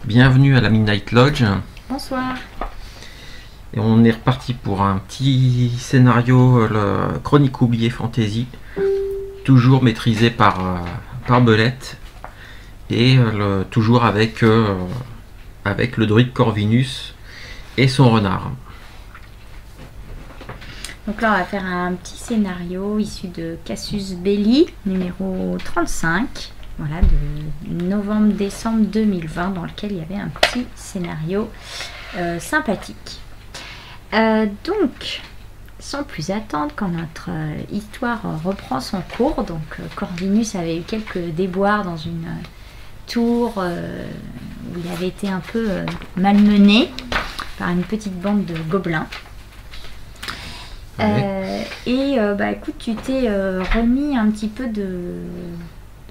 Bienvenue à la Midnight Lodge. Bonsoir. Et on est reparti pour un petit scénario, le Chronique oubliée fantasy, toujours maîtrisé par Belette, et toujours avec le druide Corvinus et son renard. Donc là, on va faire un petit scénario issu de Casus Belli, numéro 35, voilà, de novembre-décembre 2020, dans lequel il y avait un petit scénario sympathique. Donc, sans plus attendre, quand notre histoire reprend son cours, donc Corvinus avait eu quelques déboires dans une tour où il avait été un peu malmené par une petite bande de gobelins. Ouais. Écoute, tu t'es remis un petit peu de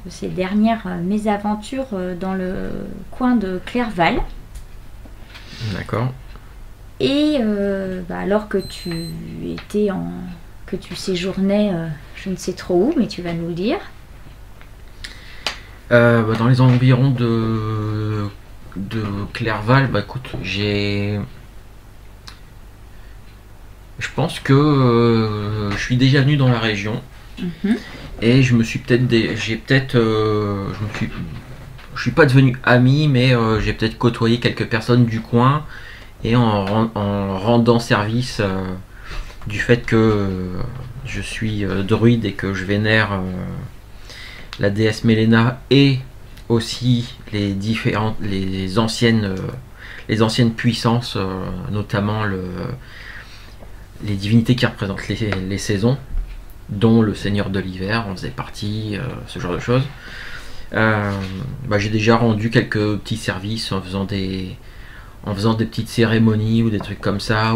ces dernières mésaventures dans le coin de Clerval. D'accord. Et alors que que tu séjournais, je ne sais trop où, mais tu vas nous le dire. Dans les environs de Clerval, écoute, je pense que je suis déjà venu dans la région. Et je me suis je suis pas devenu ami, mais j'ai peut-être côtoyé quelques personnes du coin, et en rendant service du fait que je suis druide et que je vénère la déesse Mélena, et aussi les anciennes puissances, notamment les divinités qui représentent les saisons, dont le Seigneur de l'hiver en faisait partie, ce genre de choses. J'ai déjà rendu quelques petits services en faisant des petites cérémonies ou des trucs comme ça,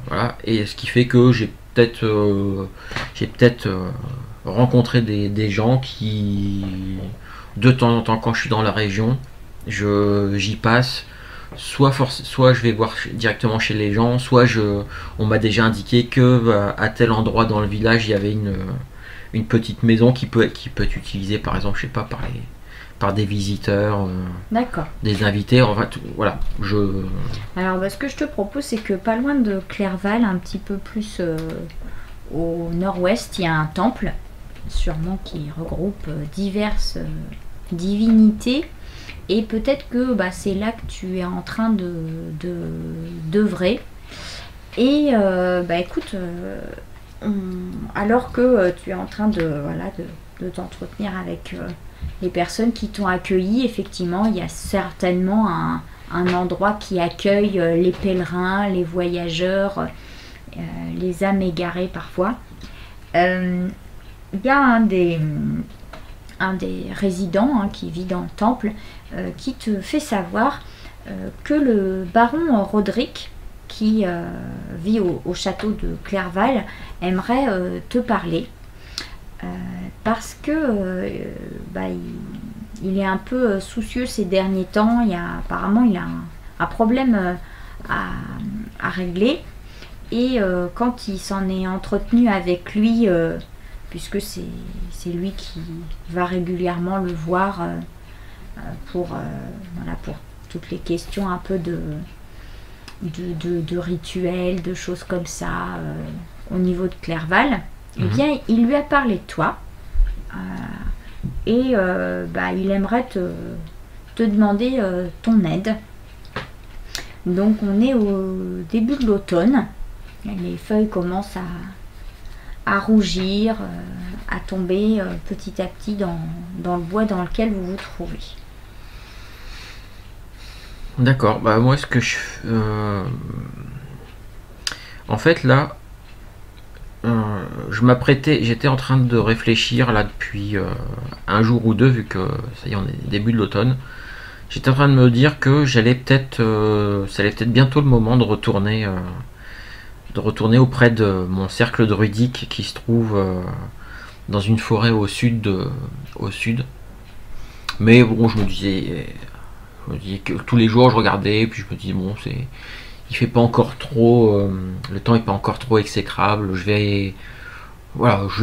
voilà. Et ce qui fait que j'ai peut-être rencontré des gens qui, de temps en temps, quand je suis dans la région, j'y passe. Soit je vais voir directement chez les gens, soit on m'a déjà indiqué que à tel endroit dans le village il y avait une petite maison qui peut être utilisée, par exemple, je sais pas, par des visiteurs, D'accord. des invités. En fait, voilà. Alors, ce que je te propose, c'est que pas loin de Clerval, un petit peu plus au nord-ouest, il y a un temple, sûrement qui regroupe diverses divinités. Et peut-être que c'est là que tu es en train d'œuvrer. Et écoute, alors que tu es en train de t'entretenir avec les personnes qui t'ont accueilli, effectivement, il y a certainement un endroit qui accueille les pèlerins, les voyageurs, les âmes égarées parfois. Il y a un des résidents qui vit dans le temple qui te fait savoir que le baron Roderick, qui vit au château de Clerval, aimerait te parler parce que il est un peu soucieux ces derniers temps. Apparemment il a un problème à régler, et quand il s'en est entretenu avec lui, puisque c'est lui qui va régulièrement le voir pour toutes les questions un peu de rituels, de choses comme ça au niveau de Clerval. Eh bien, il lui a parlé de toi, et il aimerait te demander ton aide. Donc on est au début de l'automne, les feuilles commencent à rougir, à tomber petit à petit dans le bois dans lequel vous vous trouvez. D'accord. Moi, en fait, là, j'étais en train de réfléchir là depuis un jour ou deux, vu que ça y est, on est début de l'automne. J'étais en train de me dire que ça allait peut-être bientôt le moment de retourner auprès de mon cercle druidique qui se trouve dans une forêt au sud. Mais bon, je me disais que tous les jours je regardais, puis je me dis bon, il fait pas encore trop, le temps est pas encore trop exécrable. Je vais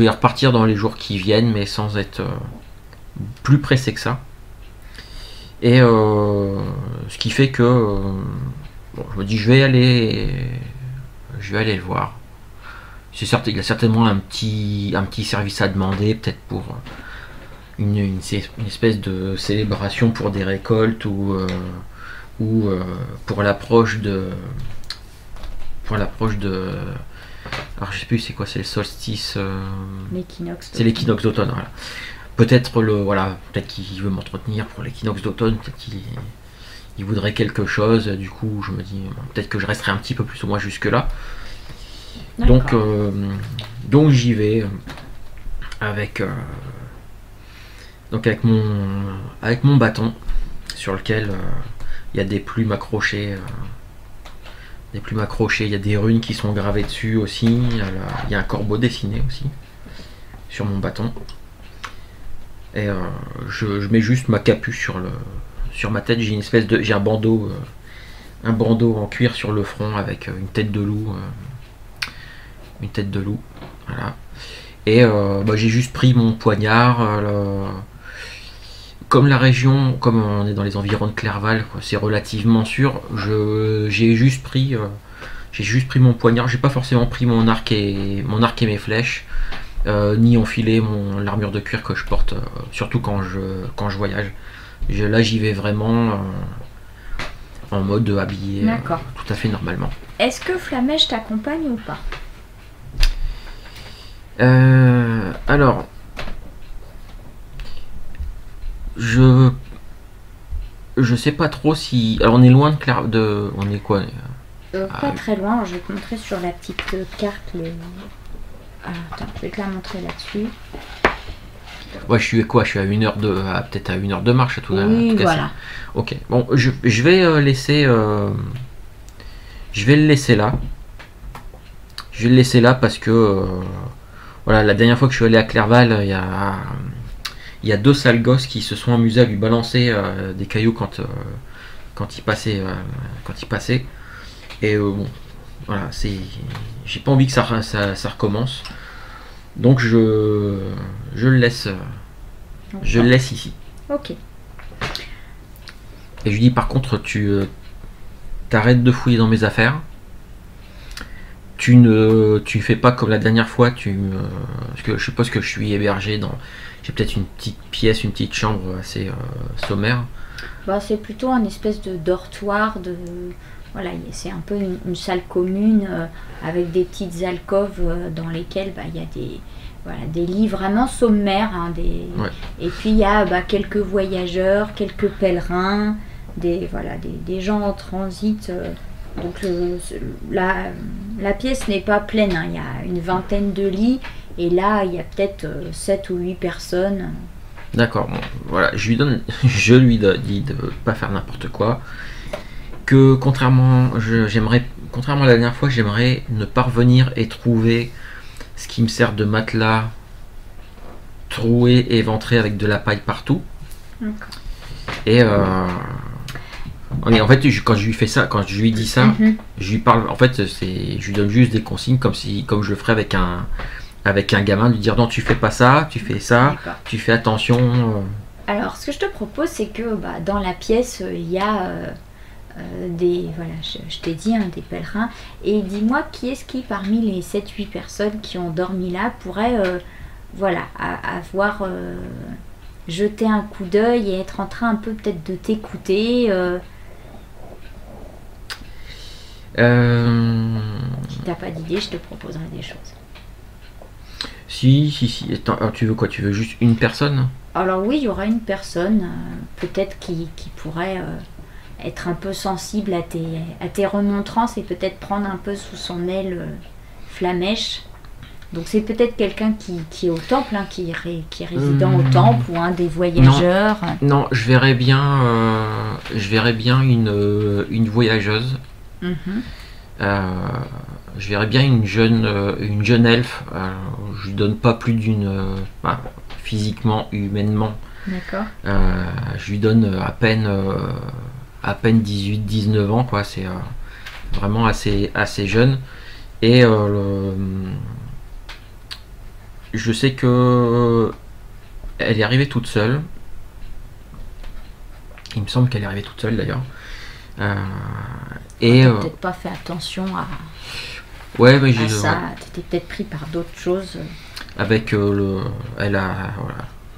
repartir dans les jours qui viennent, mais sans être plus pressé que ça. Et ce qui fait que bon, je me dis je vais aller le voir. Il y a certainement un petit service à demander, peut-être pour une espèce de célébration pour des récoltes ou pour l'approche de alors je sais plus c'est quoi, c'est le solstice, L'équinoxe. c'est l'équinoxe d'automne, voilà. Peut-être qu'il veut m'entretenir pour l'équinoxe d'automne, peut-être qu'il voudrait quelque chose, du coup je me dis peut-être que je resterai un petit peu plus au moins jusque là. Donc j'y vais avec mon bâton sur lequel il y a des plumes accrochées. Il y a des runes qui sont gravées dessus aussi. Il y a un corbeau dessiné aussi sur mon bâton. Et je mets juste ma capuche sur ma tête. J'ai un bandeau en cuir sur le front avec une tête de loup. Voilà. Et j'ai juste pris mon poignard. Comme on est dans les environs de Clerval, c'est relativement sûr. J'ai juste pris mon poignard. J'ai pas forcément pris mon arc et mes flèches, ni enfilé l'armure de cuir que je porte, surtout quand je voyage. Là, j'y vais vraiment en mode habillé, tout à fait normalement. Est-ce que Flamèche t'accompagne ou pas? Alors, je sais pas trop si. Alors on est loin on est quoi? Pas très loin. Je vais te montrer sur la petite carte. Attends, je vais te la montrer là-dessus. Ouais, je suis à peut-être à 1 heure de marche à tout. Oui, tout cas, voilà. Ok. Bon, je vais laisser. Je vais le laisser là. Je vais le laisser là parce que voilà, la dernière fois que je suis allé à Clerval, il y a 2 sales gosses qui se sont amusés à lui balancer des cailloux quand il passait. Et bon, voilà, j'ai pas envie que ça recommence. Donc je le laisse. Je le laisse ici. Ok. Et je lui dis par contre, tu t'arrêtes de fouiller dans mes affaires. Tu fais pas comme la dernière fois. Parce que je suppose que je suis hébergé dans. J'ai peut-être une petite pièce, une petite chambre assez sommaire. C'est plutôt un espèce de dortoir voilà, c'est un peu une salle commune avec des petites alcôves dans lesquelles il y a des lits vraiment sommaires. Ouais. Et puis il y a quelques voyageurs, quelques pèlerins, des gens en transit. Donc la pièce n'est pas pleine. Il y a une vingtaine de lits. Et là, il y a peut-être 7 ou 8 personnes. D'accord, bon, voilà, je lui dis de pas faire n'importe quoi. Que contrairement à la dernière fois, j'aimerais ne pas revenir et trouver ce qui me sert de matelas troué et éventré avec de la paille partout. D'accord. Et en fait, quand je lui fais ça, quand je lui dis ça, je lui parle. En fait, je lui donne juste des consignes comme je le ferais avec un gamin, de lui dire non, tu fais pas ça, tu fais ça, tu fais attention. Alors, ce que je te propose, c'est que dans la pièce, il y a je t'ai dit, des pèlerins. Et dis-moi, qui est-ce qui, parmi les 7-8 personnes qui ont dormi là, pourrait avoir jeté un coup d'œil et être en train un peu peut-être de t'écouter Si t'as pas d'idée, je te proposerai des choses. Si. Attends, alors, tu veux quoi? Tu veux juste une personne? Alors oui, il y aura une personne, peut-être qui pourrait être un peu sensible à tes remontrances et peut-être prendre un peu sous son aile Flamèche. Donc c'est peut-être quelqu'un qui est au temple, qui est résident au temple, ou un des voyageurs. Non, je verrais bien une voyageuse. Je verrais bien une jeune elfe. Je lui donne pas plus d'une physiquement, humainement. D'accord. Je lui donne à peine 18-19 ans, quoi. C'est vraiment assez jeune. Et je sais que elle est arrivée toute seule. Il me semble qu'elle est arrivée toute seule d'ailleurs. T'as peut-être pas fait attention ouais, mais à ça, t'étais peut-être pris par d'autres choses. Avec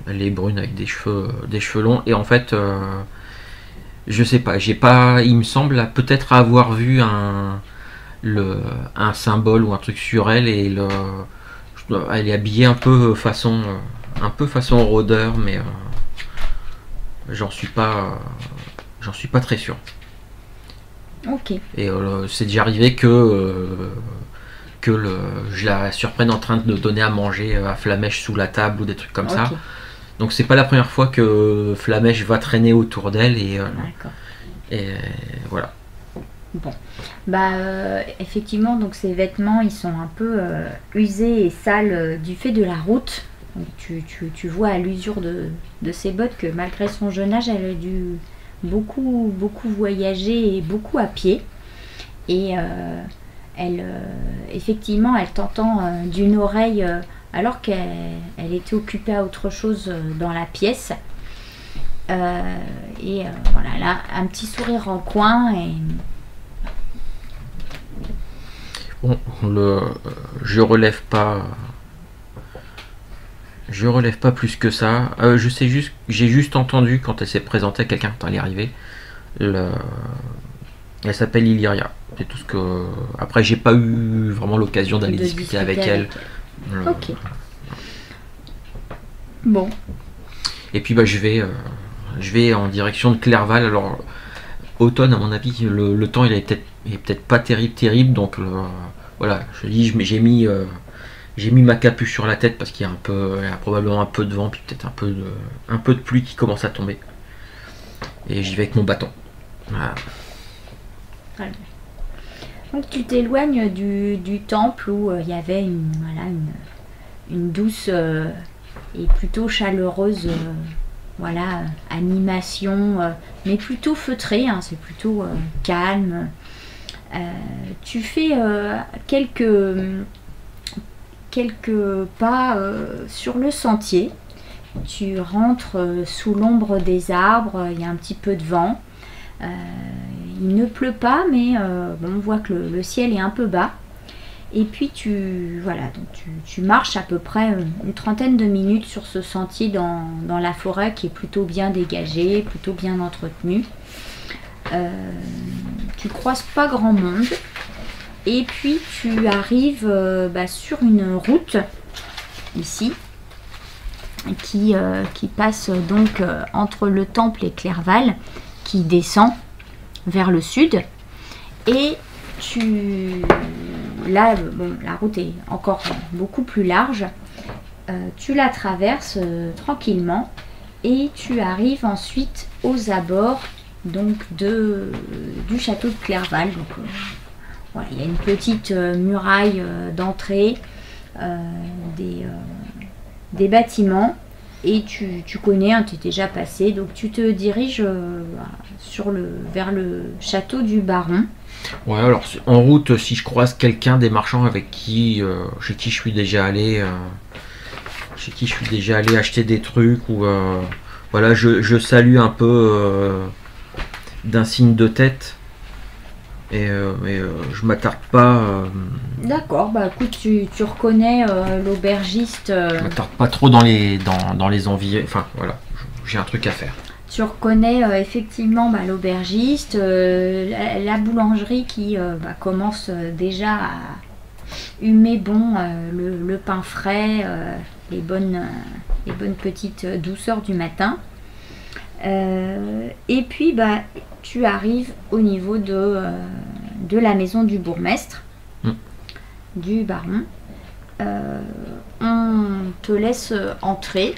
elle est brune avec des cheveux longs, et en fait, je sais pas, il me semble peut-être avoir vu un symbole ou un truc sur elle, et elle est habillée un peu façon rôdeur, mais j'en suis pas très sûr. Ok. Et c'est déjà arrivé que je la surprenne en train de donner à manger à Flamèche sous la table ou des trucs comme ça. Donc c'est pas la première fois que Flamèche va traîner autour d'elle, et voilà. Bon, effectivement, donc ces vêtements, ils sont un peu usés et sales du fait de la route. Donc, tu vois à l'usure de ses bottes que malgré son jeune âge, elle a dû beaucoup voyager et beaucoup à pied. Et effectivement, elle t'entend d'une oreille alors qu'elle était occupée à autre chose dans la pièce. Voilà, là, un petit sourire en coin et... Bon, je relève pas plus que ça. J'ai juste entendu quand elle s'est présentée à quelqu'un quand elle est arrivée. Elle s'appelle Illyria. C'est tout ce que. Après, j'ai pas eu vraiment l'occasion d'aller discuter avec elle. Ok. Bon. Et puis je vais en direction de Clerval. Alors, automne, à mon avis, le temps il est peut-être pas terrible, donc voilà, j'ai mis ma capuche sur la tête parce qu'il y a probablement un peu de vent, puis peut-être un peu de pluie qui commence à tomber. Et j'y vais avec mon bâton. Voilà. Donc tu t'éloignes du temple où il y avait une douce et plutôt chaleureuse animation, mais plutôt feutrée, hein, c'est plutôt calme. Tu fais quelques pas sur le sentier. Tu rentres sous l'ombre des arbres, il y a un petit peu de vent. Il ne pleut pas, mais on voit que le ciel est un peu bas. Et puis tu marches à peu près une trentaine de minutes sur ce sentier dans la forêt qui est plutôt bien dégagée, plutôt bien entretenue. Tu croises pas grand monde. Et puis tu arrives sur une route ici qui passe donc entre le temple et Clerval, qui descend vers le sud. Et la route est encore beaucoup plus large. Tu la traverses tranquillement et tu arrives ensuite aux abords donc du château de Clerval. Donc, voilà, il y a une petite muraille d'entrée, des bâtiments, et tu connais, hein, tu es déjà passé, donc tu te diriges vers le château du baron. Ouais, alors en route, si je croise quelqu'un des marchands chez qui je suis déjà allé acheter des trucs, ou voilà, je salue un peu d'un signe de tête, mais je m'attarde pas. D'accord, écoute, tu reconnais l'aubergiste. Je m'attarde pas trop dans les environs. Enfin voilà, j'ai un truc à faire. Tu reconnais effectivement l'aubergiste, la boulangerie qui commence déjà à humer le pain frais, les bonnes petites douceurs du matin. Et puis tu arrives au niveau de la maison du bourgmestre, du baron. On te laisse entrer.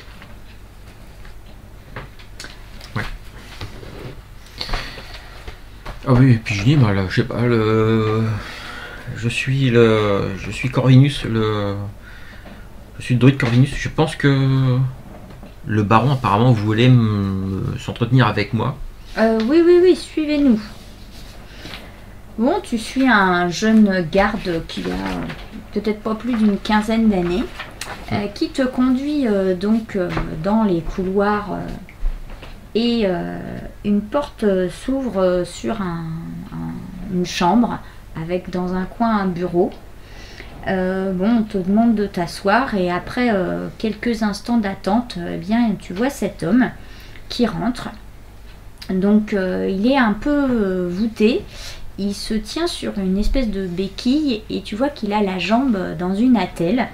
Ouais. Ah oui, et puis je dis, là, je sais pas, je suis Corvinus, je suis le druide Corvinus. Je pense que le baron apparemment voulait s'entretenir avec moi. Oui, suivez-nous. Bon, tu suis un jeune garde qui a peut-être pas plus d'une quinzaine d'années, qui te conduit donc dans les couloirs et une porte s'ouvre sur une chambre avec dans un coin un bureau. Bon, on te demande de t'asseoir et après quelques instants d'attente, eh bien, tu vois cet homme qui rentre. Donc il est un peu voûté, il se tient sur une espèce de béquille et tu vois qu'il a la jambe dans une attelle.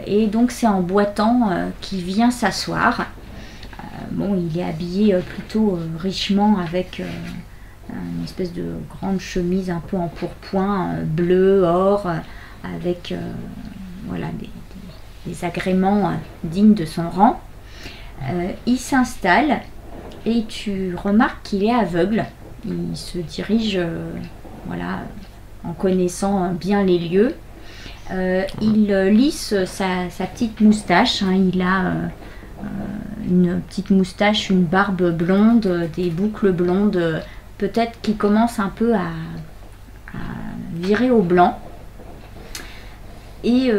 Et donc c'est en boitant qu'il vient s'asseoir. Bon, il est habillé plutôt richement avec une espèce de grande chemise un peu en pourpoint, bleu, or, avec voilà, des agréments dignes de son rang. Il s'installe et tu remarques qu'il est aveugle. Il se dirige voilà, en connaissant bien les lieux. Il lisse sa petite moustache, hein. Il a une petite moustache, une barbe blonde, des boucles blondes, peut-être qui commencent un peu à virer au blanc. Et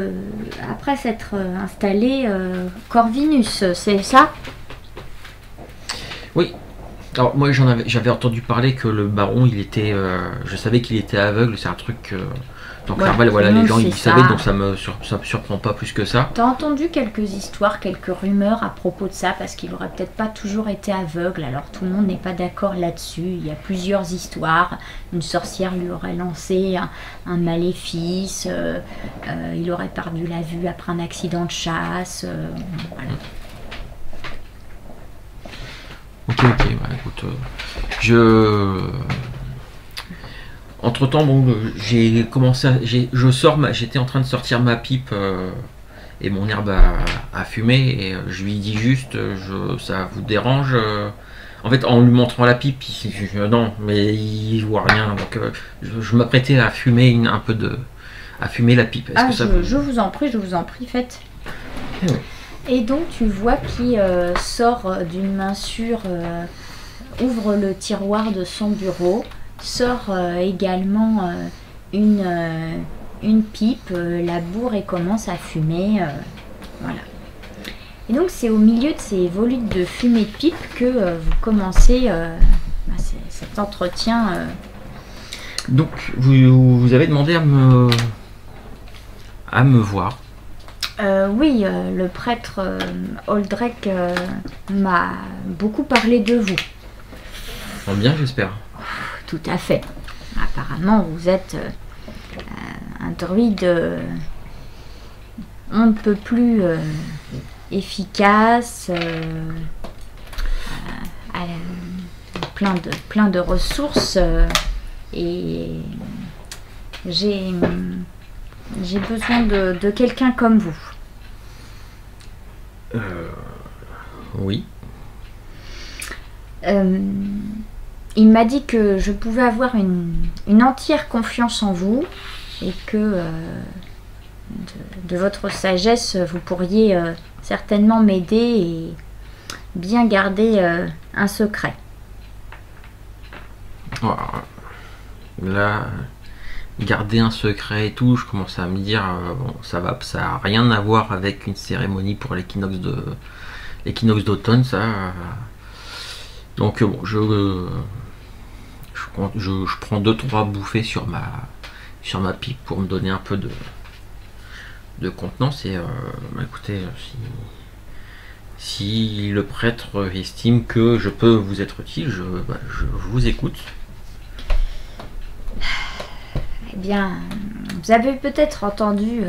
après s'être installé, Corvinus, c'est ça? Oui. Alors moi j'avais entendu parler que le baron, il était, je savais qu'il était aveugle, c'est un truc. Donc Ouais, voilà, non, les gens c'est ils savaient, ça. donc ça me surprend pas plus que ça. T'as entendu quelques histoires, quelques rumeurs à propos de ça, parce qu'il aurait peut-être pas toujours été aveugle, alors tout le monde n'est pas d'accord là-dessus. Il y a plusieurs histoires. Une sorcière lui aurait lancé un maléfice, il aurait perdu la vue après un accident de chasse, voilà. Ok, bah, écoute, entre-temps, bon, j'ai commencé, j'étais en train de sortir ma pipe et mon herbe à fumer et je lui dis juste, ça vous dérange En fait, en lui montrant la pipe, non, mais il voit rien, donc je m'apprêtais à fumer à fumer la pipe. Ah, je vous en prie, faites. Oui. Et donc tu vois qu'il sort d'une main sûre, ouvre le tiroir de son bureau, sort également une pipe, la bourre et commence à fumer. Voilà. Et donc c'est au milieu de ces volutes de fumée de pipe que vous commencez cet entretien. Donc vous avez demandé à me voir. Oui, le prêtre Oldrek m'a beaucoup parlé de vous. Bien, j'espère. Tout à fait. Apparemment, vous êtes un druide on ne peut plus efficace, plein de ressources et j'ai besoin de quelqu'un comme vous. Oui. Il m'a dit que je pouvais avoir une entière confiance en vous et que de votre sagesse, vous pourriez certainement m'aider et bien garder un secret. Là, garder un secret et tout, je commence à me dire, bon, ça a rien à voir avec une cérémonie pour l'équinoxe d'automne, ça. Donc bon, je prends 2-3 bouffées sur ma pipe pour me donner un peu de contenance et écoutez, si le prêtre estime que je peux vous être utile, je vous écoute. Eh bien, vous avez peut-être entendu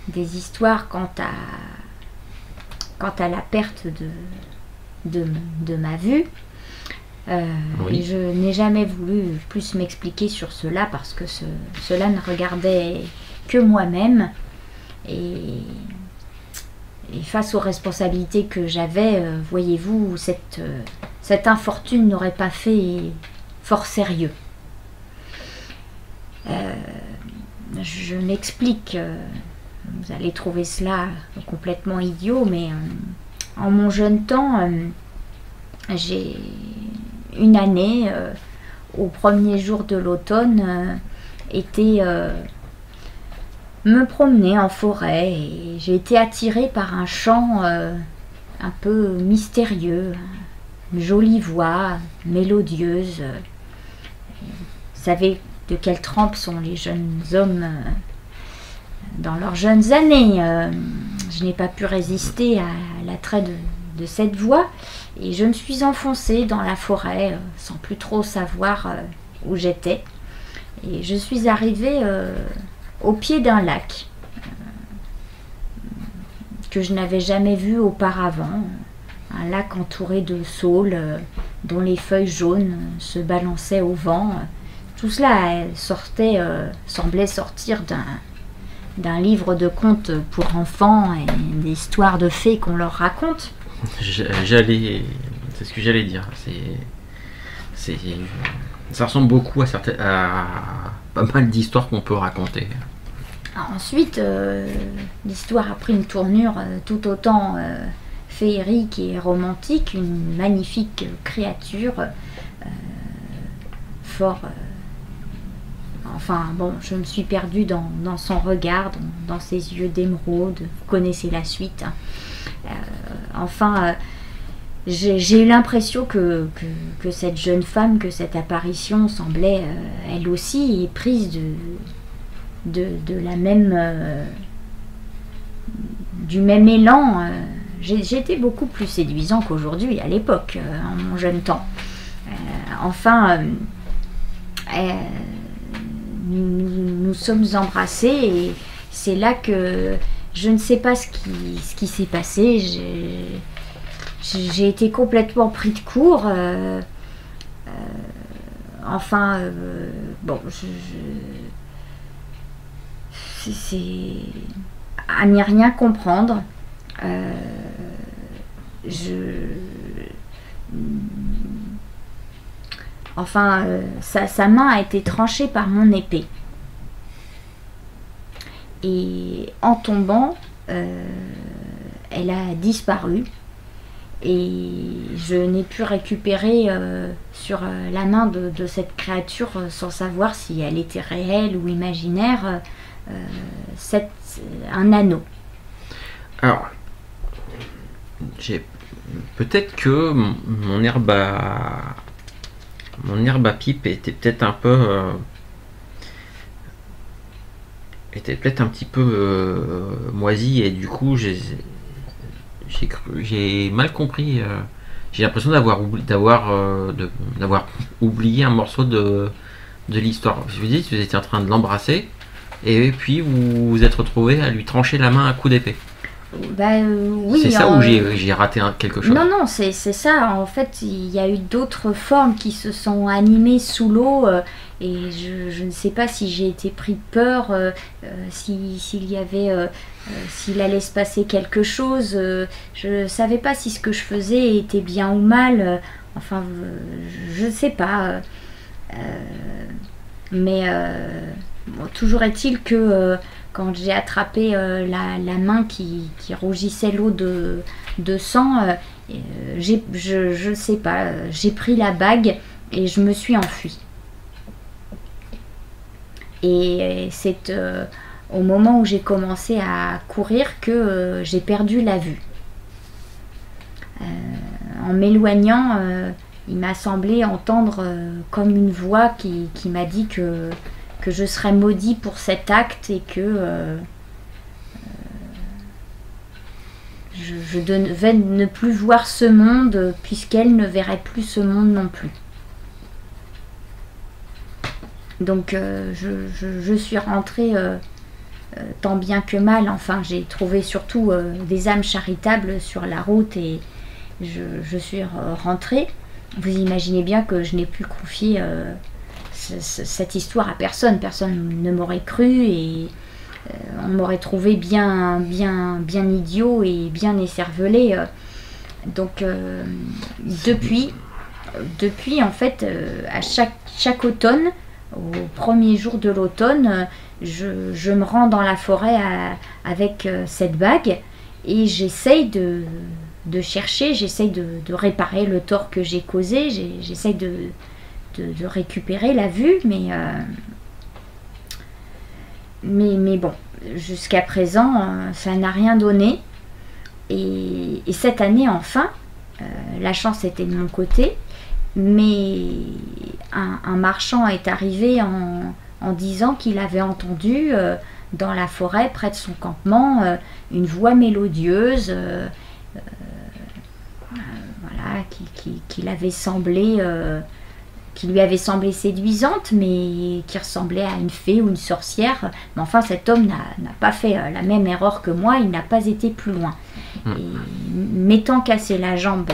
des histoires quant à la perte de ma vue. Oui. Et je n'ai jamais voulu plus m'expliquer sur cela parce que cela ne regardait que moi-même et face aux responsabilités que j'avais, voyez-vous, cette infortune n'aurait pas fait fort sérieux. Je m'explique, vous allez trouver cela complètement idiot, mais en mon jeune temps, j'ai une année, au premier jour de l'automne, été me promener en forêt et j'ai été attirée par un chant un peu mystérieux, une jolie voix, mélodieuse. Vous savez de quelle trempe sont les jeunes hommes dans leurs jeunes années. Je n'ai pas pu résister à l'attrait de cette voix et je me suis enfoncée dans la forêt sans plus trop savoir où j'étais. Et je suis arrivée au pied d'un lac que je n'avais jamais vu auparavant. Un lac entouré de saules dont les feuilles jaunes se balançaient au vent. Tout cela semblait sortir d'un livre de contes pour enfants et d'histoires de fées qu'on leur raconte. C'est ce que j'allais dire. Ça ressemble beaucoup à pas mal d'histoires qu'on peut raconter. Ensuite, l'histoire a pris une tournure tout autant féerique et romantique. Une magnifique créature fort... Enfin bon, je me suis perdue dans son regard, dans ses yeux d'émeraude. Vous connaissez la suite. J'ai eu l'impression que cette jeune femme, que cette apparition semblait elle aussi prise du même élan. J'étais beaucoup plus séduisant qu'aujourd'hui à l'époque, en mon jeune temps. Nous sommes embrassés et c'est là que je ne sais pas ce qui s'est passé. J'ai été complètement pris de court. C'est à n'y rien comprendre. Sa main a été tranchée par mon épée. Et en tombant, elle a disparu. Et je n'ai pu récupérer sur la main de cette créature, sans savoir si elle était réelle ou imaginaire, un anneau. Alors, peut-être que mon herbe à pipe était peut-être un peu petit peu moisie et du coup j'ai mal compris. J'ai l'impression d'avoir oublié un morceau de l'histoire. Je vous dis, vous étiez en train de l'embrasser et puis vous vous êtes retrouvé à lui trancher la main à coups d'épée. Oui, c'est ça ou j'ai raté quelque chose? Non, c'est ça. En fait, il y a eu d'autres formes qui se sont animées sous l'eau et je ne sais pas si j'ai été pris de peur, s'il allait se passer quelque chose. Je ne savais pas si ce que je faisais était bien ou mal. Je ne sais pas. Toujours est-il que... quand j'ai attrapé la main qui rougissait l'eau de sang, je sais pas, j'ai pris la bague et je me suis enfuie. Et c'est au moment où j'ai commencé à courir que j'ai perdu la vue. En m'éloignant, il m'a semblé entendre comme une voix qui m'a dit que je serais maudit pour cet acte et que je devais ne plus voir ce monde puisqu'elle ne verrait plus ce monde non plus. Donc je suis rentrée tant bien que mal. Enfin, j'ai trouvé surtout des âmes charitables sur la route et je suis rentrée. Vous imaginez bien que je n'ai pu confier cette histoire à personne. Personne ne m'aurait cru et on m'aurait trouvé bien idiot et bien écervelé. Donc depuis en fait, à chaque automne, au premier jour de l'automne, je me rends dans la forêt avec cette bague et j'essaye de chercher, j'essaye de réparer le tort que j'ai causé, j'essaye de récupérer la vue, mais bon, jusqu'à présent, ça n'a rien donné. Et cette année, enfin, la chance était de mon côté, mais un marchand est arrivé en disant qu'il avait entendu dans la forêt, près de son campement, une voix mélodieuse, voilà, qui lui avait semblé séduisante, mais qui ressemblait à une fée ou une sorcière. Mais enfin, cet homme n'a pas fait la même erreur que moi, il n'a pas été plus loin. Et m'étant cassé la jambe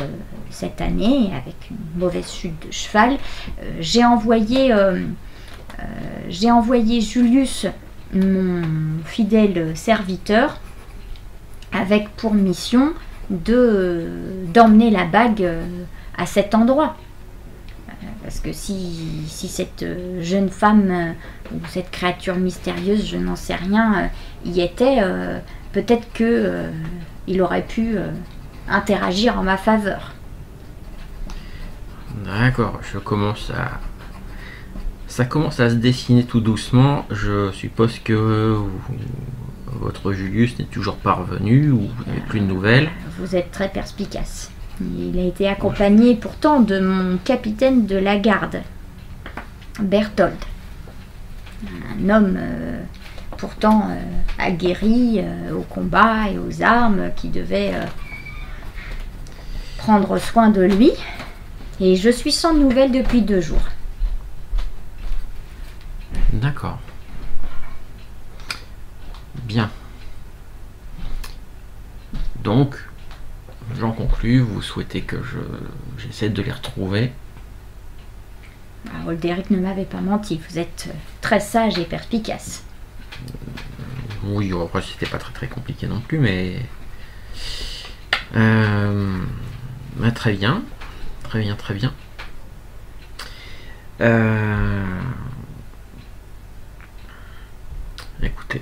cette année, avec une mauvaise chute de cheval, j'ai envoyé Julius, mon fidèle serviteur, avec pour mission d'emmener la bague à cet endroit. Parce que si cette jeune femme ou cette créature mystérieuse, je n'en sais rien, y était, peut-être que il aurait pu interagir en ma faveur. D'accord, ça commence à se dessiner tout doucement. Je suppose que votre Julius n'est toujours pas revenu ou vous n'avez plus de nouvelles. Vous êtes très perspicace. Il a été accompagné pourtant de mon capitaine de la garde, Berthold. Un homme pourtant aguerri au combat et aux armes, qui devait prendre soin de lui. Et je suis sans nouvelles depuis 2 jours. D'accord. Bien. Donc, j'en conclus, vous souhaitez que j'essaie de les retrouver. Olderic ne m'avait pas menti, vous êtes très sage et perspicace. Oui, après c'était pas très compliqué non plus, mais... très bien. Très bien. Écoutez.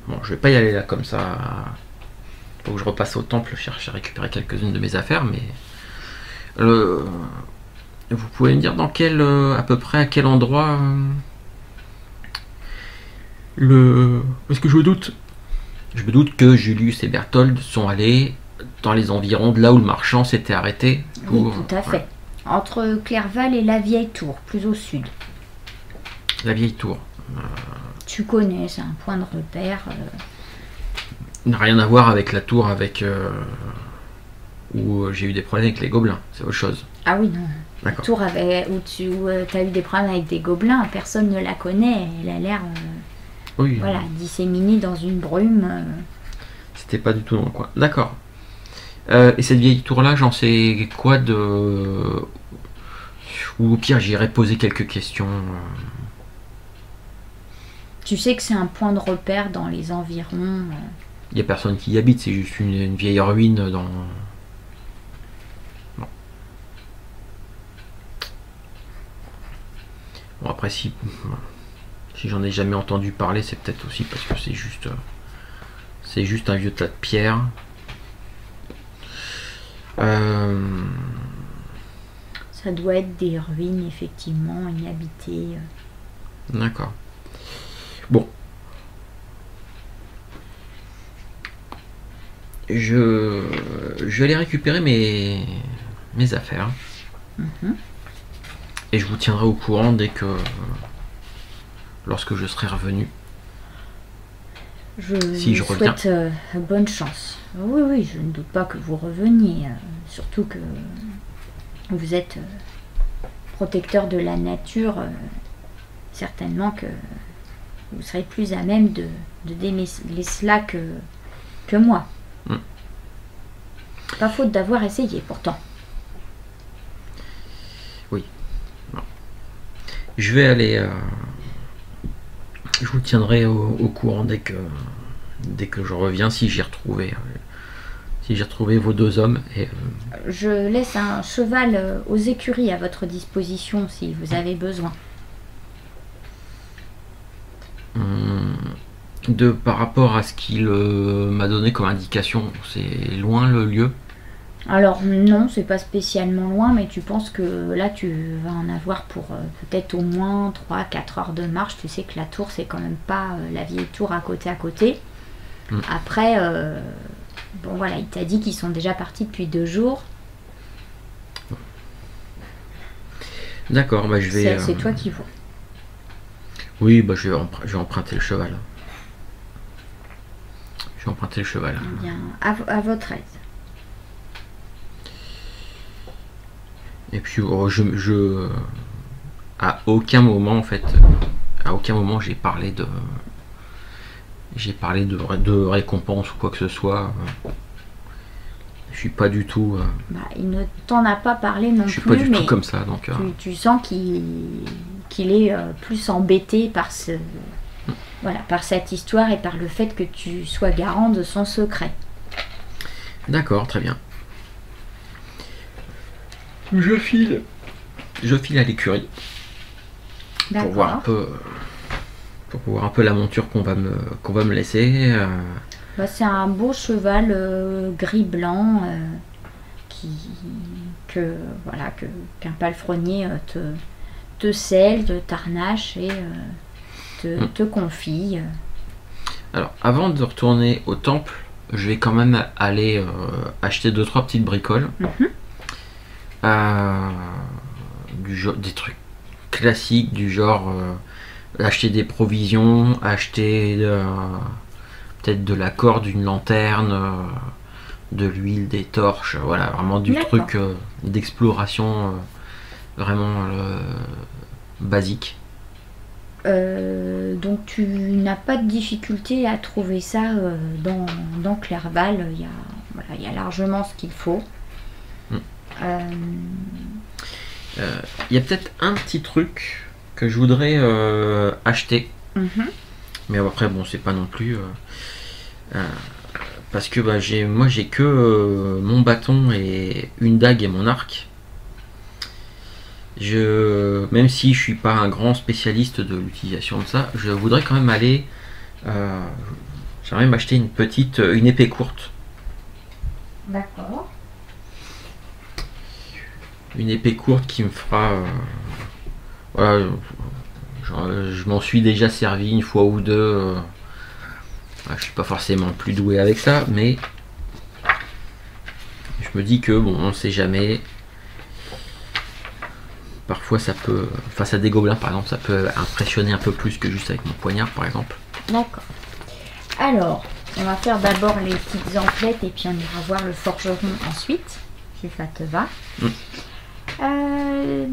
Bon, je vais pas y aller là comme ça. Faut que je repasse au temple chercher à récupérer quelques-unes de mes affaires, mais vous pouvez me dire dans quel à peu près à quel endroit parce que je me doute que Julius et Berthold sont allés dans les environs de là où le marchand s'était arrêté. Oui, tout à fait. Entre Clerval et la vieille tour, plus au sud. La vieille tour. Tu connais, c'est un point de repère. N'a rien à voir avec la tour où j'ai eu des problèmes avec les gobelins, c'est autre chose. Ah oui, non. La D'accord. tour où tu as eu des problèmes avec des gobelins, personne ne la connaît, elle a l'air Oui. voilà, disséminée dans une brume. C'était pas du tout dans le coin. D'accord. Et cette vieille tour-là, j'en sais quoi de... Ou au pire, j'irai poser quelques questions. Tu sais que c'est un point de repère dans les environs. Il n'y a personne qui y habite, c'est juste une vieille ruine dans... Bon, après, si j'en ai jamais entendu parler, c'est peut-être aussi parce que c'est juste un vieux tas de pierres. Ça doit être des ruines, effectivement, inhabitées. D'accord. Bon. Je vais aller récupérer mes affaires. Et je vous tiendrai au courant lorsque je serai revenu. Je vous reviens. souhaite bonne chance. Oui, je ne doute pas que vous reveniez. Surtout que vous êtes protecteur de la nature. Certainement que vous serez plus à même de démêler cela que moi. Pas faute d'avoir essayé pourtant. Oui. Non. Je vais aller... je vous tiendrai au courant dès que je reviens, si j'ai retrouvé vos 2 hommes. Et, je laisse un cheval aux écuries à votre disposition si vous avez besoin. Par rapport à ce qu'il m'a donné comme indication, c'est loin le lieu? Alors non, c'est pas spécialement loin, mais tu penses que là tu vas en avoir pour peut-être au moins 3-4 heures de marche. Tu sais que la tour, c'est quand même pas la vieille tour à côté. Après, bon voilà, il t'a dit qu'ils sont déjà partis depuis 2 jours. D'accord, bah je vais... C'est toi qui vois. Oui, bah je vais emprunter le cheval. Je vais emprunter le cheval. Eh bien, à votre aise. Et puis à aucun moment en fait, j'ai parlé de récompense ou quoi que ce soit. Je suis pas du tout. Bah, il ne t'en a pas parlé non plus. Je suis pas du tout comme ça, donc. Tu sens qu'il est plus embêté par par cette histoire et par le fait que tu sois garant de son secret. D'accord, très bien. Je file à l'écurie pour voir un peu la monture qu'on va me laisser. Bah, c'est un beau cheval gris-blanc qu'un palefrenier te selle, te tarnache et te confie. Alors, avant de retourner au temple, je vais quand même aller acheter 2-3 petites bricoles. Des trucs classiques du genre acheter des provisions, acheter peut-être de la corde, une lanterne, de l'huile, des torches, voilà, vraiment du truc d'exploration vraiment basique. Donc tu n'as pas de difficulté à trouver ça dans Clerval, il y a largement ce qu'il faut. Il y a peut-être un petit truc que je voudrais acheter, mais après bon, c'est pas non plus parce que j'ai que mon bâton et une dague et mon arc. Même si je suis pas un grand spécialiste de l'utilisation de ça, je voudrais quand même aller j'aimerais m'acheter une épée courte. D'accord. Une épée courte qui me fera voilà, je m'en suis déjà servi une fois ou deux. Je suis pas forcément plus doué avec ça, mais je me dis que bon, on sait jamais. Parfois ça peut, face à des gobelins par exemple, ça peut impressionner un peu plus que juste avec mon poignard par exemple. D'accord. Alors, on va faire d'abord les petites emplettes et puis on ira voir le forgeron ensuite, si ça te va.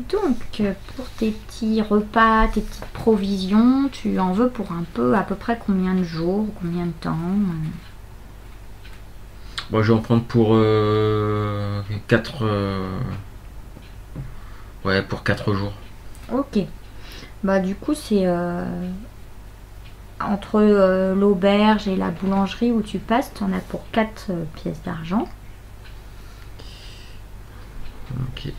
Donc, pour tes petits repas, tes petites provisions, tu en veux pour à peu près combien de jours, combien de temps? Bon, je vais en prendre pour 4 pour 4 jours. Ok. Bah du coup c'est entre l'auberge et la boulangerie où tu passes, tu en as pour 4 pièces d'argent. Ok.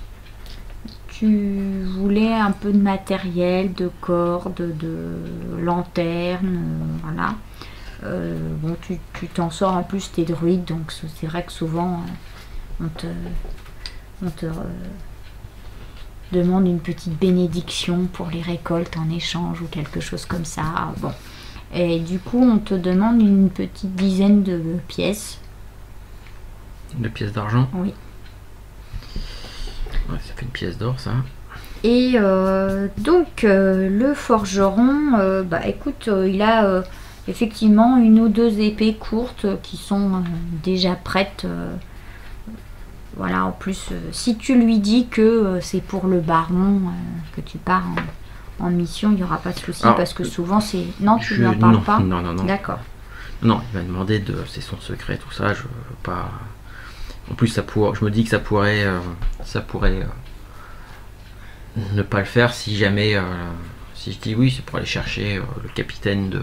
Tu voulais un peu de matériel, de cordes, de lanternes, voilà. Bon, tu t'en sors, en plus t'es druide, donc c'est vrai que souvent on te demande une petite bénédiction pour les récoltes en échange ou quelque chose comme ça. Bon. Et du coup on te demande une petite dizaine de pièces. De pièces d'argent? Oui. Ouais, ça fait une pièce d'or ça. Et donc le forgeron, bah écoute, il a effectivement une ou deux épées courtes qui sont déjà prêtes. Voilà, en plus, si tu lui dis que c'est pour le baron que tu pars en mission, il n'y aura pas de souci. Alors, parce que souvent c'est... Non, tu lui en parles pas? Non. D'accord. Non, il va demander c'est son secret, tout ça, je veux pas... En plus, je me dis que ça pourrait ne pas le faire si jamais, si je dis oui, c'est pour aller chercher le capitaine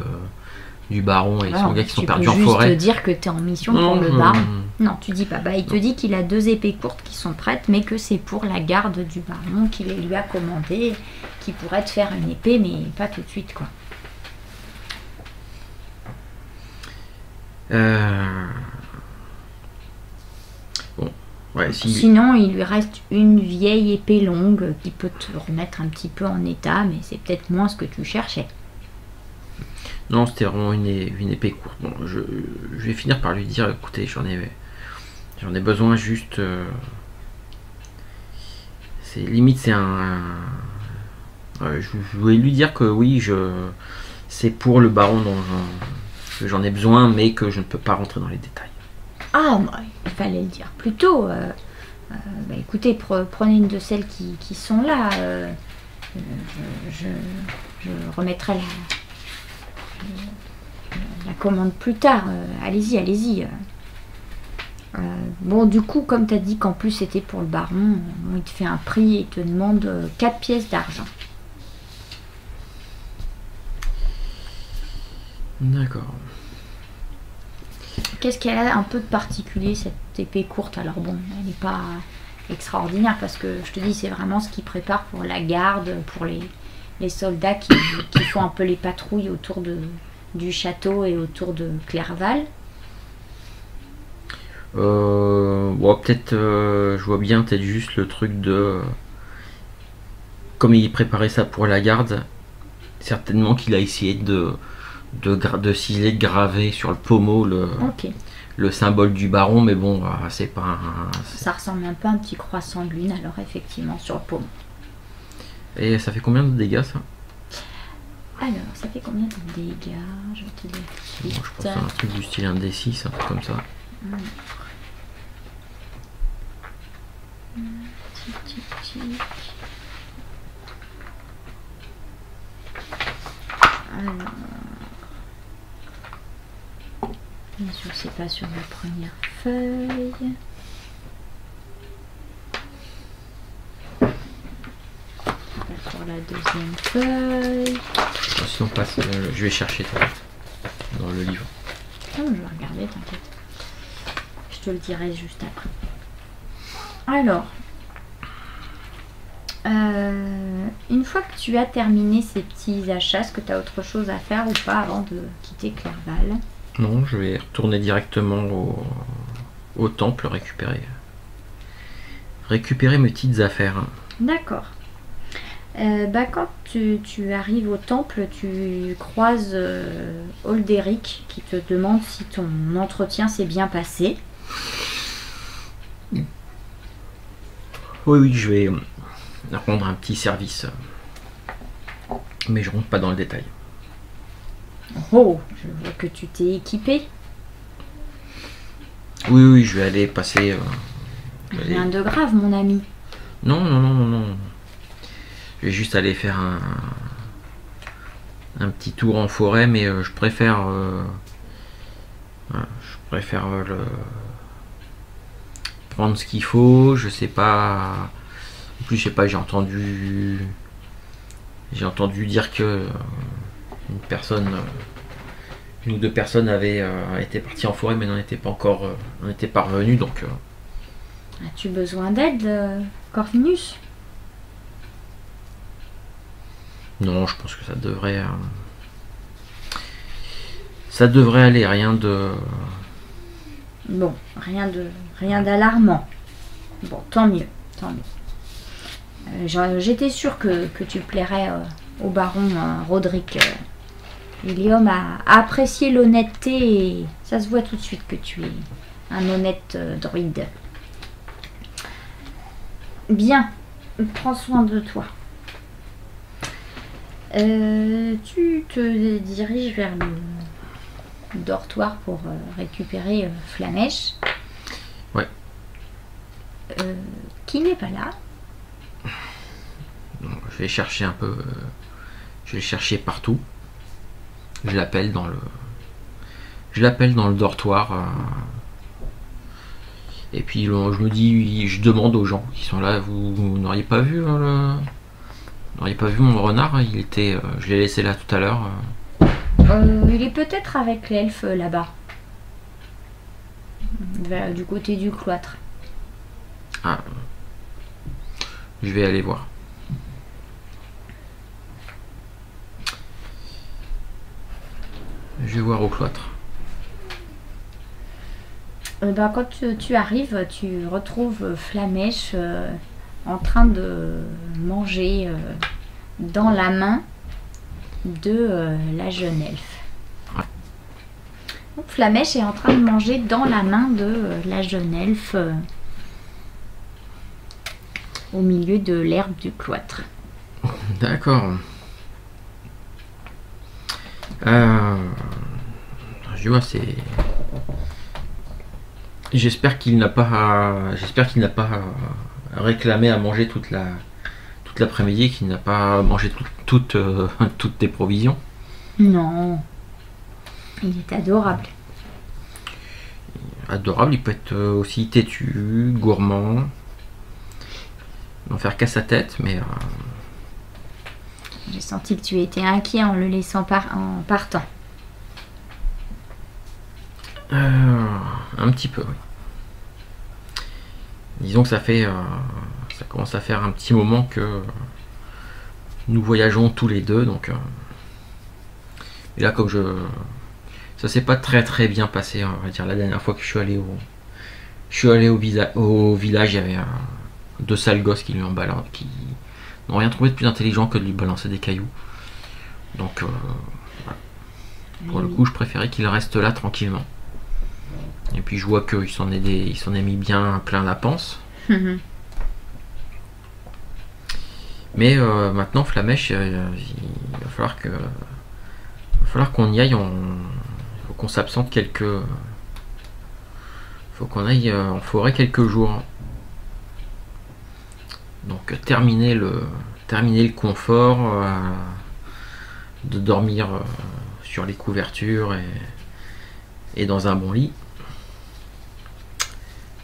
du baron et son gars qui sont perdus en forêt. Tu peux juste dire que tu es en mission pour le baron. Non, tu dis pas. Bah, il te dit qu'il a 2 épées courtes qui sont prêtes, mais que c'est pour la garde du baron qu'il les lui a commandées, qui pourrait te faire une épée, mais pas tout de suite, quoi. Bon, ouais, Ouais, si. Sinon, il lui reste une vieille épée longue qui peut te remettre un petit peu en état, mais c'est peut-être moins ce que tu cherchais. Non, c'était vraiment une épée courte. Bon, je vais finir par lui dire, écoutez, j'en ai besoin juste. C'est limite, c'est je voulais lui dire que oui, c'est pour le baron que j'en ai besoin, mais que je ne peux pas rentrer dans les détails. Ah, bah, il fallait le dire plus tôt. Bah, écoutez, prenez une de celles qui sont là. Je remettrai la commande plus tard. Allez-y, allez-y. Bon, du coup, comme tu as dit qu'en plus c'était pour le baron, il te fait un prix et te demande 4 pièces d'argent. D'accord. Qu'est-ce qu'elle a un peu de particulier, cette épée courte? Alors bon, elle n'est pas extraordinaire parce que je te dis, c'est vraiment ce qu'ils préparent pour la garde, pour les soldats qui font un peu les patrouilles autour du château et autour de Clairval. Bon, peut-être, je vois bien peut-être juste le truc de... Comme il préparait ça pour la garde, certainement qu'il a essayé de ciseler, de graver sur le pommeau le symbole du baron, mais bon, c'est pas Ça ressemble un peu à un petit croissant de lune, alors effectivement, sur le pommeau. Et ça fait combien de dégâts, ça? Alors, ça fait combien de dégâts? Je vais te dire tout de suite. Bon, je pense à un truc du style 1d6, un truc comme ça. Alors, bien sûr, c'est pas sur la première feuille. Pas sur la deuxième feuille. Si on passe, je vais chercher dans le livre. Oh, je vais regarder, t'inquiète. Je te le dirai juste après. Alors, une fois que tu as terminé ces petits achats, est-ce que tu as autre chose à faire ou pas avant de quitter Clairval? Non, je vais retourner directement au temple récupérer mes petites affaires. D'accord. Quand tu arrives au temple, tu croises Olderic qui te demande si ton entretien s'est bien passé. Oui, je vais rendre un petit service. Mais je rentre pas dans le détail. Oh, je vois que tu t'es équipé. Oui, je vais aller passer... Rien de grave, mon ami. Non. Je vais juste aller faire un petit tour en forêt, mais je préfère... prendre ce qu'il faut. Je sais pas... En plus, je sais pas, j'ai entendu dire que une ou deux personnes avaient été parties en forêt, mais n'en étaient pas revenues, donc... As-tu besoin d'aide, Corvinus? Non, je pense que ça devrait aller, rien de... Bon, rien d'alarmant. Bon, tant mieux. J'étais sûre que tu plairais au baron Roderick. Ilium a apprécié l'honnêteté et ça se voit tout de suite que tu es un honnête druide. Bien, prends soin de toi. Tu te diriges vers le dortoir pour récupérer Flamèche. Ouais. Qui n'est pas là. Je vais chercher un peu. Je vais le chercher partout. Je l'appelle dans le dortoir. Et puis je me dis, je demande aux gens qui sont là, vous n'auriez pas vu mon renard? Je l'ai laissé là tout à l'heure. Il est peut-être avec l'elfe là-bas, du côté du cloître. Ah. Je vais aller voir. Je vais voir au cloître. Quand tu arrives, tu retrouves Flamèche en train de manger dans la main de la jeune elfe. Ouais. Donc Flamèche est en train de manger dans la main de la jeune elfe au milieu de l'herbe du cloître. D'accord. Je vois, c'est. J'espère qu'il n'a pas réclamé à manger toute l'après-midi, qu'il n'a pas mangé toutes tes provisions. Non, il est adorable. Adorable, il peut être aussi têtu, gourmand, n'en faire qu'à sa tête, mais J'ai senti que tu étais inquiet en le laissant en partant. un petit peu, oui. Disons que ça commence à faire un petit moment que nous voyageons tous les deux, donc et là comme ça s'est pas très bien passé, on va dire. La dernière fois que je suis allé au village, il y avait deux sales gosses qui n'ont rien trouvé de plus intelligent que de lui balancer des cailloux, donc pour le coup je préférais qu'il reste là tranquillement. Et puis je vois qu'il s'en est mis bien plein la panse. Mais maintenant Flamèche, il va falloir qu'on y aille. Il faut qu'on s'absente faut qu'on aille en forêt quelques jours. Donc terminer le confort de dormir sur les couvertures et dans un bon lit.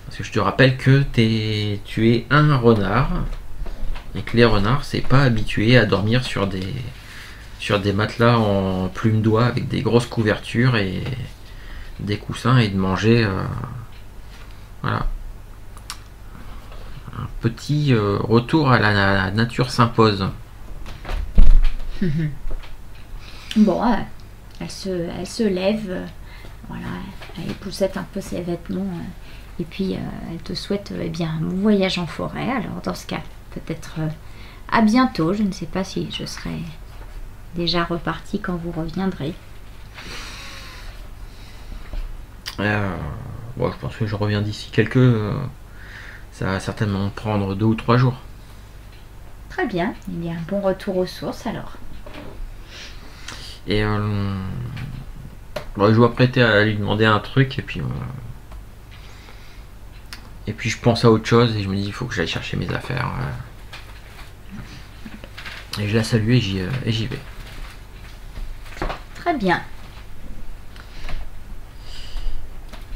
Parce que je te rappelle que tu es un renard et que les renards c'est pas habitué à dormir sur des matelas en plume d'oie avec des grosses couvertures et des coussins, et de manger voilà, un petit retour à la nature s'impose. Bon, elle se lève, voilà, elle époussette un peu ses vêtements. Et puis, elle te souhaite un bon voyage en forêt. Alors, dans ce cas, peut-être à bientôt. Je ne sais pas si je serai déjà repartie quand vous reviendrez. Je pense que je reviens d'ici ça va certainement prendre 2 ou 3 jours. Très bien. Il y a un bon retour aux sources, alors. Et je dois prêter à lui demander un truc, et puis je pense à autre chose et je me dis il faut que j'aille chercher mes affaires. Et je la salue et j'y vais. Très bien.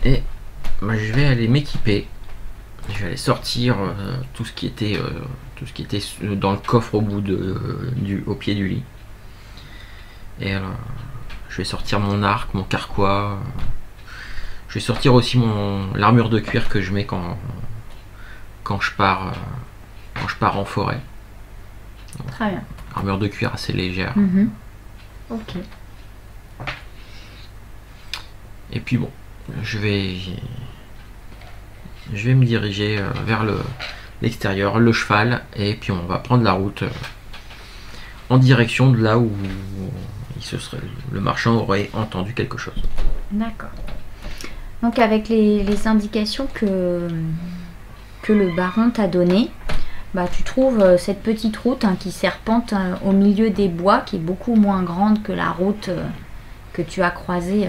Et je vais aller m'équiper. Je vais aller sortir tout ce qui était dans le coffre au pied du lit. Et je vais sortir mon arc, mon carquois. Je vais sortir aussi l'armure de cuir que je mets quand je pars en forêt. Très bien. Armure de cuir assez légère. Ok. Et puis bon, je vais me diriger vers l'extérieur, le cheval, et puis on va prendre la route en direction de là où le marchand aurait entendu quelque chose. D'accord. Donc avec les indications que le baron t'a données, tu trouves cette petite route qui serpente au milieu des bois, qui est beaucoup moins grande que la route que tu as croisée,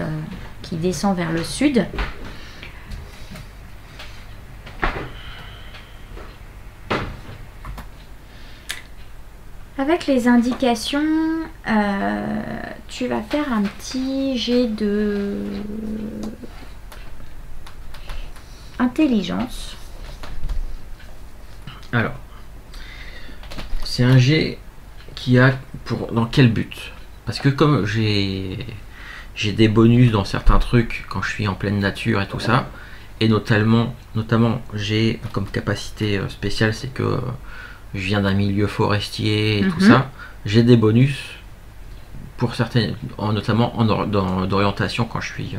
qui descend vers le sud. Avec les indications, tu vas faire un petit jet de intelligence. Alors, c'est un jet qui a dans quel but? Parce que comme j'ai des bonus dans certains trucs quand je suis en pleine nature et tout ça, et notamment j'ai comme capacité spéciale, c'est que je viens d'un milieu forestier et tout ça, j'ai des bonus pour certaines, notamment d'orientation quand je suis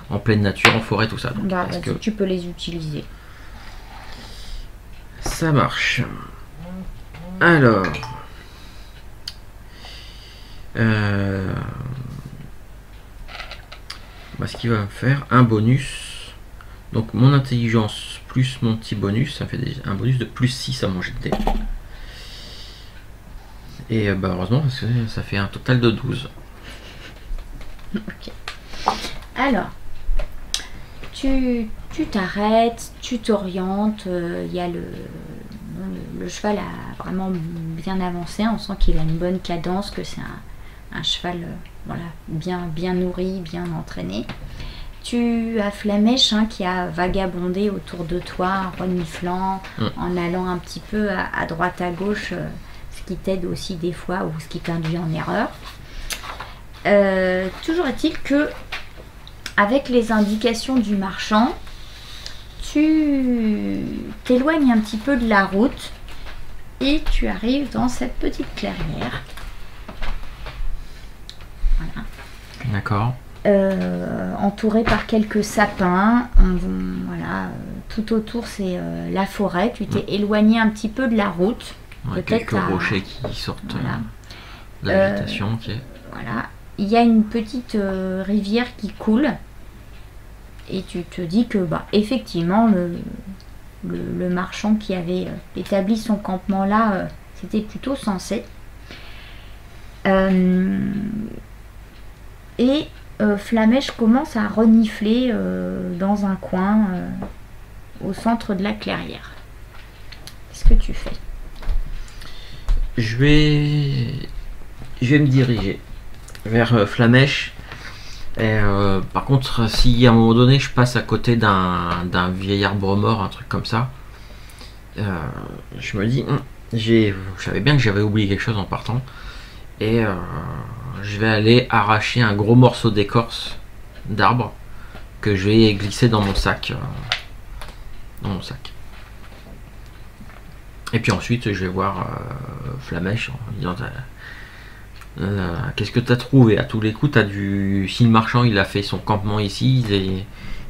en pleine nature, en forêt, tout ça. Donc, Bah, tu peux les utiliser. Ça marche. Alors. Ce qui va me faire un bonus. Donc mon intelligence plus mon petit bonus, ça fait un bonus de plus 6 à mon jet de dés. Et heureusement, parce que ça fait un total de 12. Ok. Alors, tu t'arrêtes, tu t'orientes. Il y a le cheval a vraiment bien avancé. On sent qu'il a une bonne cadence, que c'est un cheval voilà, bien nourri, bien entraîné. Tu as Flamèche qui a vagabondé autour de toi, en reniflant, en allant un petit peu à droite à gauche, ce qui t'aide aussi des fois ou ce qui t'induit en erreur. Toujours est-il que, avec les indications du marchand, tu t'éloignes un petit peu de la route et tu arrives dans cette petite clairière. Voilà. D'accord. Entouré par quelques sapins, voilà, tout autour c'est la forêt. Tu t'es éloigné un petit peu de la route. Ouais, quelques rochers qui sortent voilà. de la végétation. Okay. Voilà. Il y a une petite rivière qui coule et tu te dis que effectivement le marchand qui avait établi son campement là, c'était plutôt sensé. Et Flamèche commence à renifler dans un coin au centre de la clairière. Qu'est-ce que tu fais? Je vais me diriger vers Flamèche. Et, par contre, si à un moment donné je passe à côté d'un vieil arbre mort, un truc comme ça, je me dis, je savais bien que j'avais oublié quelque chose en partant. Et je vais aller arracher un gros morceau d'écorce d'arbre que je vais glisser dans mon sac. Et puis ensuite je vais voir Flamèche en disant qu'est-ce que tu as trouvé? À tous les coups, si le marchand il a fait son campement ici,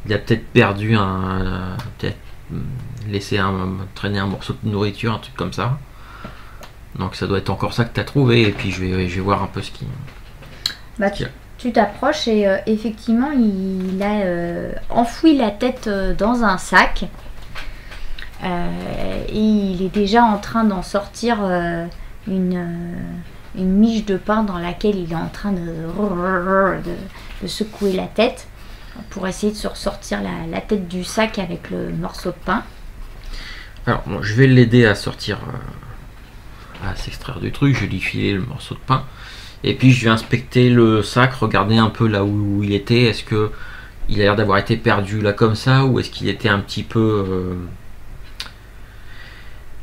il a peut-être perdu peut-être laissé traîner un morceau de nourriture, un truc comme ça. Donc ça doit être encore ça que tu as trouvé. Et puis je vais voir un peu ce qui... Tu t'approches et effectivement il a enfoui la tête dans un sac. Et il est déjà en train d'en sortir une miche de pain dans laquelle il est en train de secouer la tête pour essayer de se ressortir la tête du sac avec le morceau de pain. Alors je vais l'aider à sortir... à s'extraire du truc, je vais lui filer le morceau de pain et puis je vais inspecter le sac, regarder un peu là où il était. Est-ce que il a l'air d'avoir été perdu là comme ça, ou est-ce qu'il était un petit peu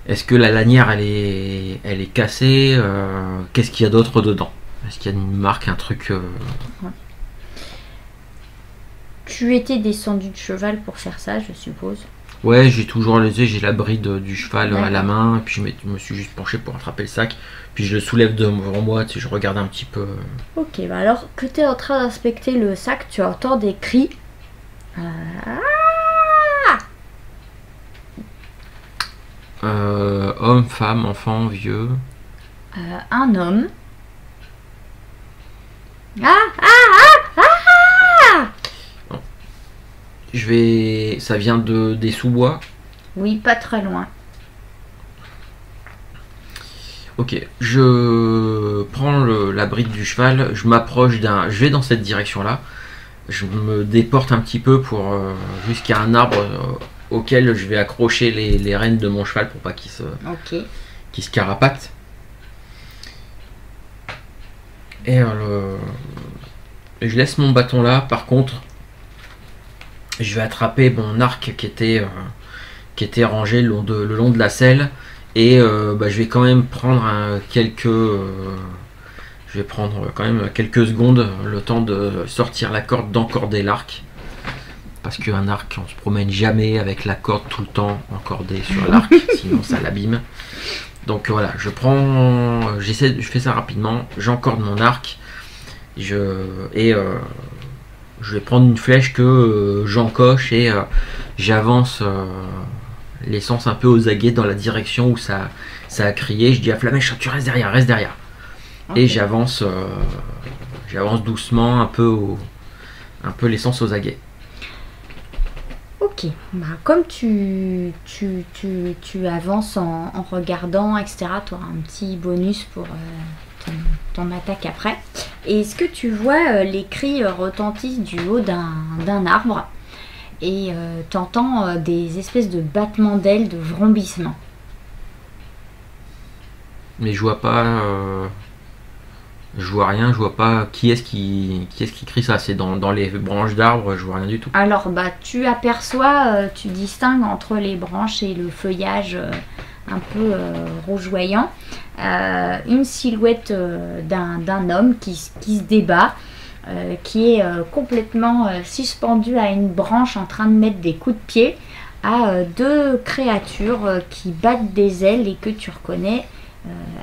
est-ce que la lanière elle est cassée, qu'est-ce qu'il y a d'autre dedans, est-ce qu'il y a une marque, un truc Tu étais descendu de cheval pour faire ça, je suppose. Ouais, j'ai toujours j'ai la bride du cheval à la main, et puis je me suis juste penché pour attraper le sac, puis je le soulève devant moi, je regarde un petit peu. Ok, alors que tu es en train d'inspecter le sac, tu entends des cris. Homme, femme, enfant, vieux. Un homme. Ça vient des sous-bois. Oui, pas très loin. Ok, je prends la bride du cheval, je m'approche je vais dans cette direction-là. Je me déporte un petit peu jusqu'à un arbre auquel je vais accrocher les rênes de mon cheval pour pas qu'il se carapate. Et je laisse mon bâton là. Par contre, je vais attraper mon arc qui était rangé le long de la selle, et je vais quand même prendre quelques secondes, le temps de sortir la corde, d'encorder l'arc, parce qu'un arc, on se promène jamais avec la corde tout le temps encordée sur l'arc, sinon ça l'abîme. Donc voilà, je fais ça rapidement, j'encorde mon arc, je vais prendre une flèche que j'encoche et j'avance l'essence un peu aux aguets dans la direction où ça a crié. Je dis à Flamèche, tu restes derrière, reste derrière. Okay. Et j'avance doucement, un peu l'essence aux aguets. Ok, bah, comme tu avances en regardant, etc., tu auras un petit bonus pour ton attaque après. Et est-ce que tu vois les cris retentissent du haut d'un arbre et tu entends des espèces de battements d'ailes, de vrombissements. Mais je vois pas... Je vois rien, je vois pas qui est-ce qui crie ça. C'est dans les branches d'arbres, je vois rien du tout. Alors bah tu aperçois, tu distingues entre les branches et le feuillage un peu rougeoyant une silhouette d'un homme qui se débat, qui est complètement suspendu à une branche en train de mettre des coups de pied à deux créatures qui battent des ailes et que tu reconnais.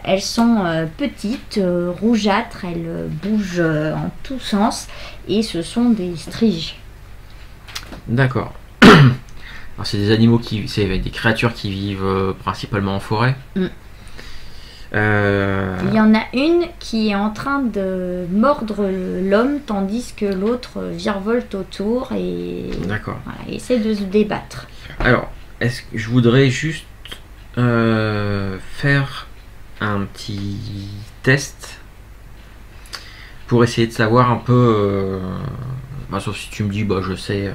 Elles sont petites, rougeâtres, elles bougent en tous sens et ce sont des striges. D'accord. Alors c'est des animaux c'est des créatures qui vivent principalement en forêt. Il y en a une qui est en train de mordre l'homme tandis que l'autre virevolte autour et essaie de se débattre. Alors, est-ce que je voudrais juste faire un petit test pour essayer de savoir un peu sauf si tu me dis je sais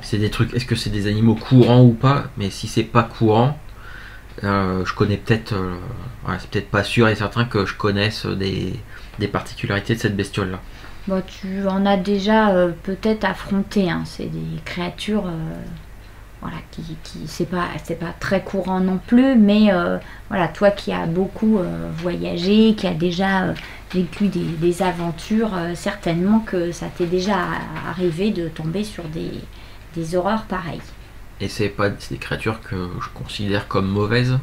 c'est des trucs, est-ce que c'est des animaux courants ou pas, mais si c'est pas courant je connais peut-être c'est peut-être pas sûr et certain que je connaisse des particularités de cette bestiole là. Tu en as déjà peut-être affronté, hein. C'est des créatures qui c'est pas très courant non plus, mais toi qui as beaucoup voyagé, qui as déjà vécu des aventures, certainement que ça t'est déjà arrivé de tomber sur des horreurs pareilles. Et c'est des créatures que je considère comme mauvaises?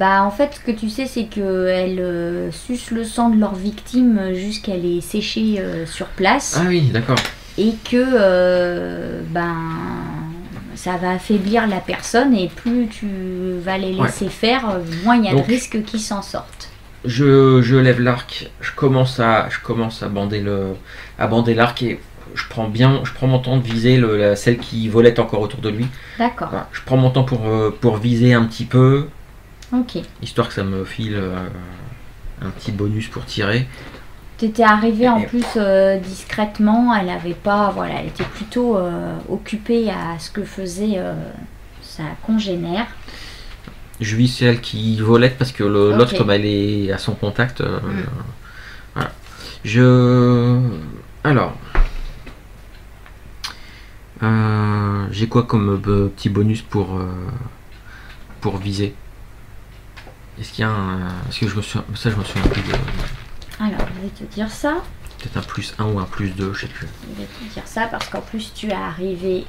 En fait, ce que tu sais, c'est qu'elles sucent le sang de leur victime jusqu'à les sécher sur place. Ah oui, d'accord. Et que ça va affaiblir la personne et plus tu vas les laisser faire, moins il y a de risques qu'ils s'en sortent. Je lève l'arc, je commence à bander l'arc et je prends mon temps de viser celle qui volette encore autour de lui. D'accord. Voilà, je prends mon temps pour viser un petit peu. Ok. Histoire que ça me file un petit bonus pour tirer. T'étais arrivé en plus discrètement, elle était plutôt occupée à ce que faisait sa congénère. Je vis celle qui volette parce que l'autre, comme elle est à son contact, voilà. Alors, j'ai quoi comme petit bonus pour viser? Est-ce qu'il y a est-ce que je me souviens plus de... Alors, je vais te dire ça. Peut-être un plus 1 ou un plus 2, je sais plus. Je vais te dire ça parce qu'en plus tu es arrivé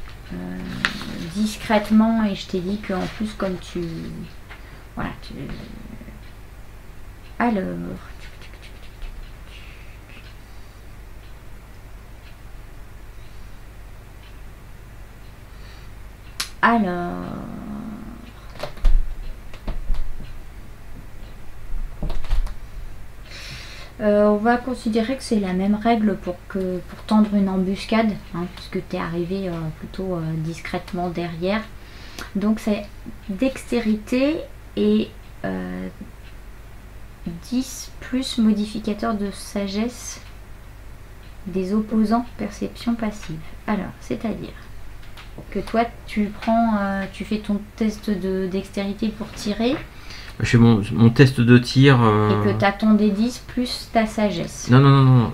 discrètement et je t'ai dit qu'en plus comme tu... Alors... on va considérer que c'est la même règle pour tendre une embuscade, hein, puisque tu es arrivé plutôt discrètement derrière. Donc c'est dextérité et 10 plus modificateur de sagesse des opposants perception passive. Alors, c'est-à-dire que toi tu tu fais ton test de dextérité pour tirer. Je fais mon test de tir. Et que tu as ton D10 plus ta sagesse. Non.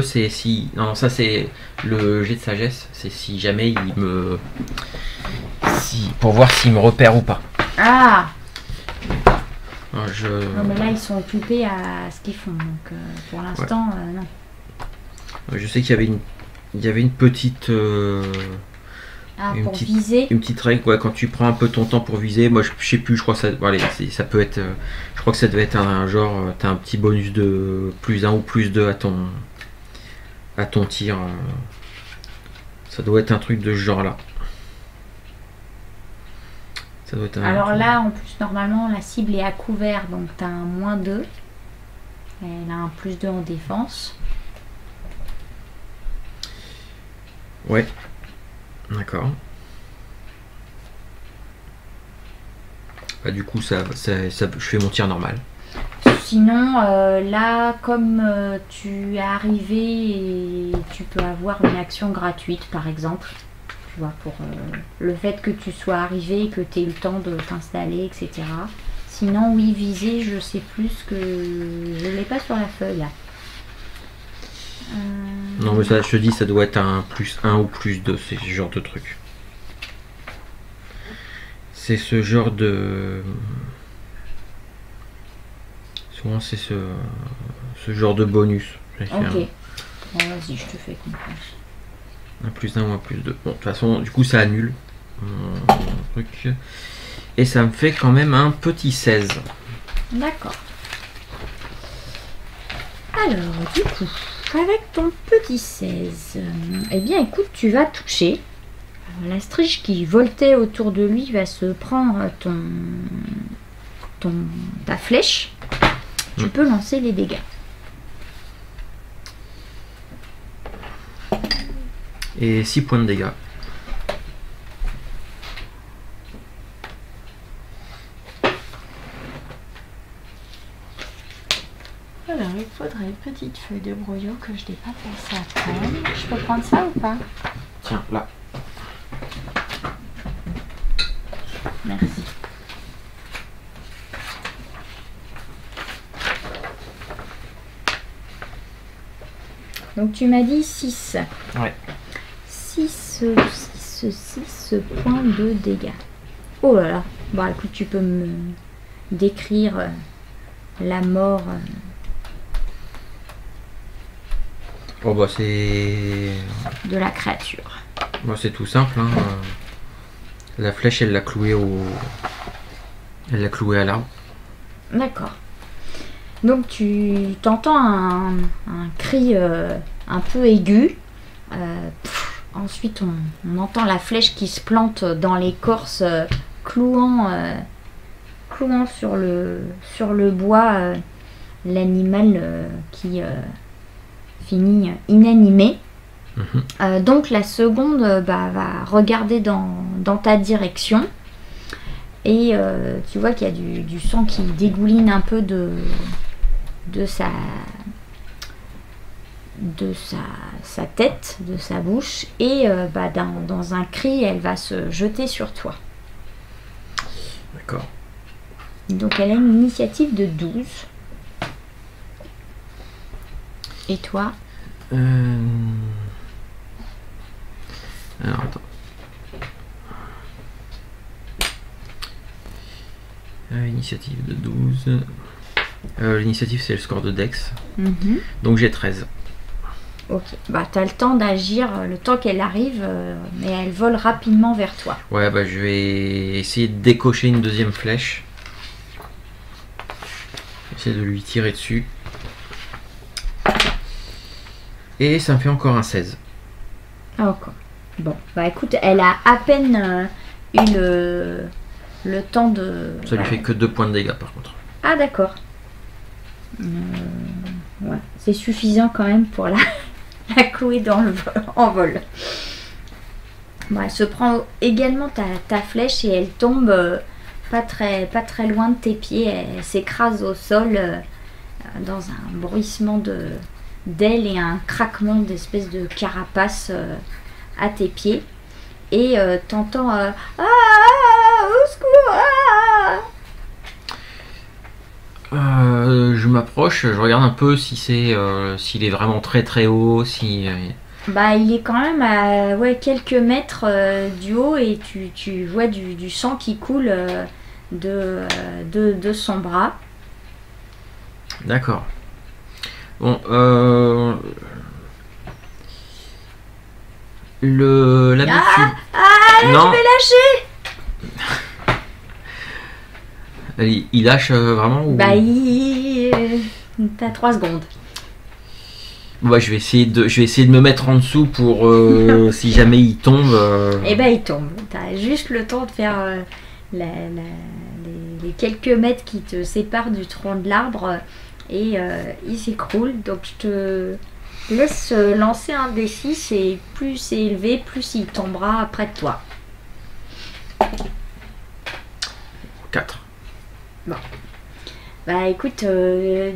C'est si. Non, ça c'est le jet de sagesse. C'est si jamais il me. Pour voir s'il me repère ou pas. Ah! Non, mais là ils sont occupés à ce qu'ils font. Donc pour l'instant, non. Je sais qu'il y avait une petite. Viser. Une petite règle, quand tu prends un peu ton temps pour viser, moi je sais plus, je crois que ça peut être, je crois que ça devait être un genre, t'as un petit bonus de plus 1 ou plus 2 à ton tir. Ça doit être un truc de ce genre-là. Ça doit être Alors là, en plus, normalement, la cible est à couvert, donc tu as un -2. Elle a un +2 en défense. Ouais. D'accord. Bah, du coup, ça, je fais mon tir normal. Sinon, là, comme tu es arrivé et tu peux avoir une action gratuite, par exemple, tu vois, pour le fait que tu sois arrivé et que tu aies eu le temps de t'installer, etc. Sinon, oui, viser, je sais plus que je l'ai pas sur la feuille là. Non, mais ça, je te dis, ça doit être un +1 ou +2, c'est ce genre de truc. C'est ce genre de. Souvent, c'est ce genre de bonus. Ok. Bon, vas-y, je te fais confiance. Un +1 ou un +2. Bon, de toute façon, du coup, ça annule. Truc. Et ça me fait quand même un petit 16. D'accord. Alors, du coup, avec ton petit 16, eh bien, écoute, tu vas toucher. La striche qui voltait autour de lui va se prendre ta flèche. Tu peux lancer les dégâts. Et 6 points de dégâts. Alors, il faudrait une petite feuille de brouillon que je n'ai pas pensé à prendre. Je peux prendre ça ou pas? Tiens, là. Merci. Donc tu m'as dit 6. Ouais. 6 points de dégâts. Oh là là. Bon, écoute, tu peux me décrire la mort. Oh bah c'est. De la créature. Bah, c'est tout simple. Hein. La flèche, elle l'a clouée à l'arbre. D'accord. Donc tu t'entends un cri un peu aigu. Ensuite on entend la flèche qui se plante dans l'écorce, clouant sur le bois l'animal qui finit inanimé. Donc la seconde va regarder dans ta direction. Et tu vois qu'il y a du sang qui dégouline un peu de sa tête, de sa bouche. Et dans un cri, elle va se jeter sur toi. D'accord. Donc elle a une initiative de 12. Et toi? Alors attends. Initiative de 12. L'initiative c'est le score de Dex. Donc j'ai 13. Ok, bah t'as le temps d'agir, le temps qu'elle arrive, mais elle vole rapidement vers toi. Ouais, bah je vais essayer de décocher une deuxième flèche. Essayer de lui tirer dessus. Et ça me fait encore un 16. Ah, encore. Bon, bah écoute, elle a à peine eu le temps de... Ça lui fait que 2 points de dégâts par contre. Ah d'accord. Ouais, c'est suffisant quand même pour la clouer en vol. Bon, elle se prend également ta flèche et elle tombe pas très loin de tes pieds. Elle s'écrase au sol dans un bruissement d'ailes et un craquement d'espèce de carapace à tes pieds. Et t'entends au secours, je m'approche, je regarde un peu si s'il est vraiment très très haut, si. Bah, il est quand même à quelques mètres du haut et tu vois du sang qui coule de son bras. D'accord. Bon, l'habitude. Non. Je vais lâcher. Il lâche vraiment ou... Bah, t'as 3 secondes. Ouais, je vais essayer de me mettre en dessous pour si jamais il tombe. Eh ben il tombe. T'as juste le temps de faire les quelques mètres qui te séparent du tronc de l'arbre et il s'écroule. Donc je te laisse lancer un D6 et plus c'est élevé, plus il tombera près de toi. 4. Bon. Bah écoute,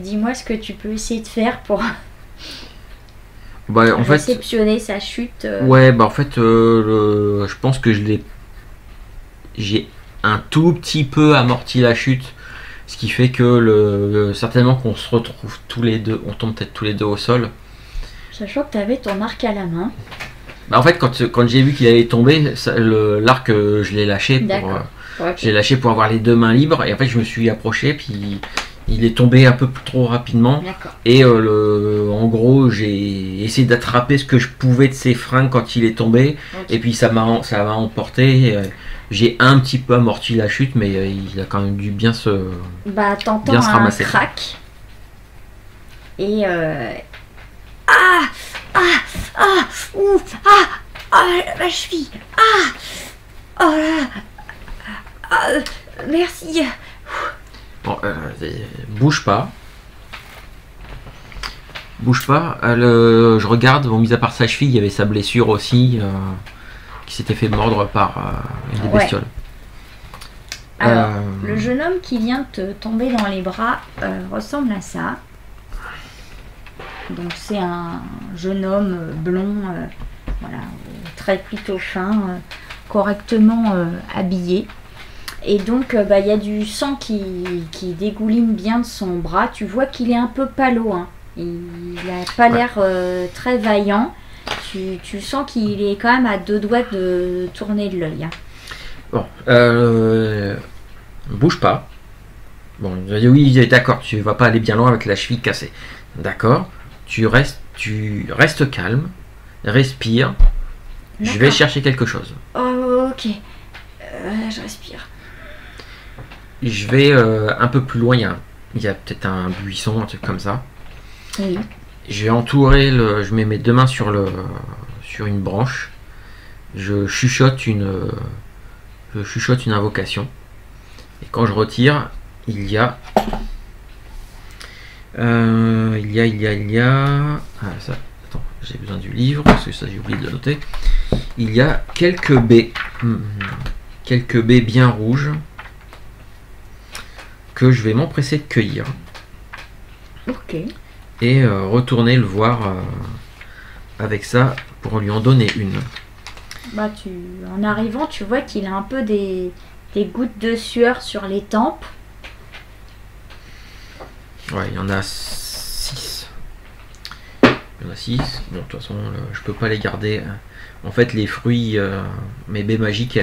dis-moi ce que tu peux essayer de faire pour Bah, en fait, réceptionner sa chute. ouais, bah en fait, je pense que j'ai un tout petit peu amorti la chute, ce qui fait que certainement qu'on se retrouve tous les deux, on tombe peut-être tous les deux au sol. Sachant que tu avais ton arc à la main. Bah, en fait, quand j'ai vu qu'il allait tomber, l'arc, je l'ai lâché D'accord. Ok. j'ai lâché pour avoir les deux mains libres, et en fait, je me suis approché, puis il est tombé un peu trop rapidement. D'accord. Et en gros, j'ai essayé d'attraper ce que je pouvais de ses freins quand il est tombé. Ok. Et puis ça m'a emporté. J'ai un petit peu amorti la chute, mais il a quand même dû bien se. Bah t'entends Bien se un ramasser. crack. Et ah ah ah ouf ma cheville oh là merci. Bon, bouge pas. Bouge pas. Je regarde, bon, mis à part sa cheville, il y avait sa blessure aussi, qui s'était fait mordre par des Ouais. bestioles. Alors, Euh, le jeune homme qui vient de te tomber dans les bras ressemble à ça. Donc c'est un jeune homme blond, voilà, très plutôt fin, correctement habillé. Et donc il y a du sang qui dégouline bien de son bras. Tu vois qu'il est un peu pâlo, hein. Il n'a pas l'air très vaillant. Tu sens qu'il est quand même à deux doigts de tourner de l'œil, hein. Bon, bouge pas. Bon, il a dit oui, d'accord, tu vas pas aller bien loin avec la cheville cassée. D'accord, tu restes calme, respire. Je vais D'accord. chercher quelque chose. Oh, ok. Je respire. Je vais un peu plus loin, il y a peut-être un buisson, un truc comme ça. Oui. Je vais entourer je mets mes deux mains sur une branche. Je chuchote une invocation. Et quand je retire, il y a. Ah, ça. Attends, j'ai besoin du livre parce que ça j'ai oublié de le noter. Il y a quelques baies. Quelques baies bien rouges que je vais m'empresser de cueillir. Ok. Et retourner le voir avec ça pour lui en donner une. Bah en arrivant, tu vois qu'il a un peu des gouttes de sueur sur les tempes. Ouais, il y en a 6. Il y en a 6. Bon, de toute façon, je peux pas les garder. En fait, les fruits, mes baies magiques,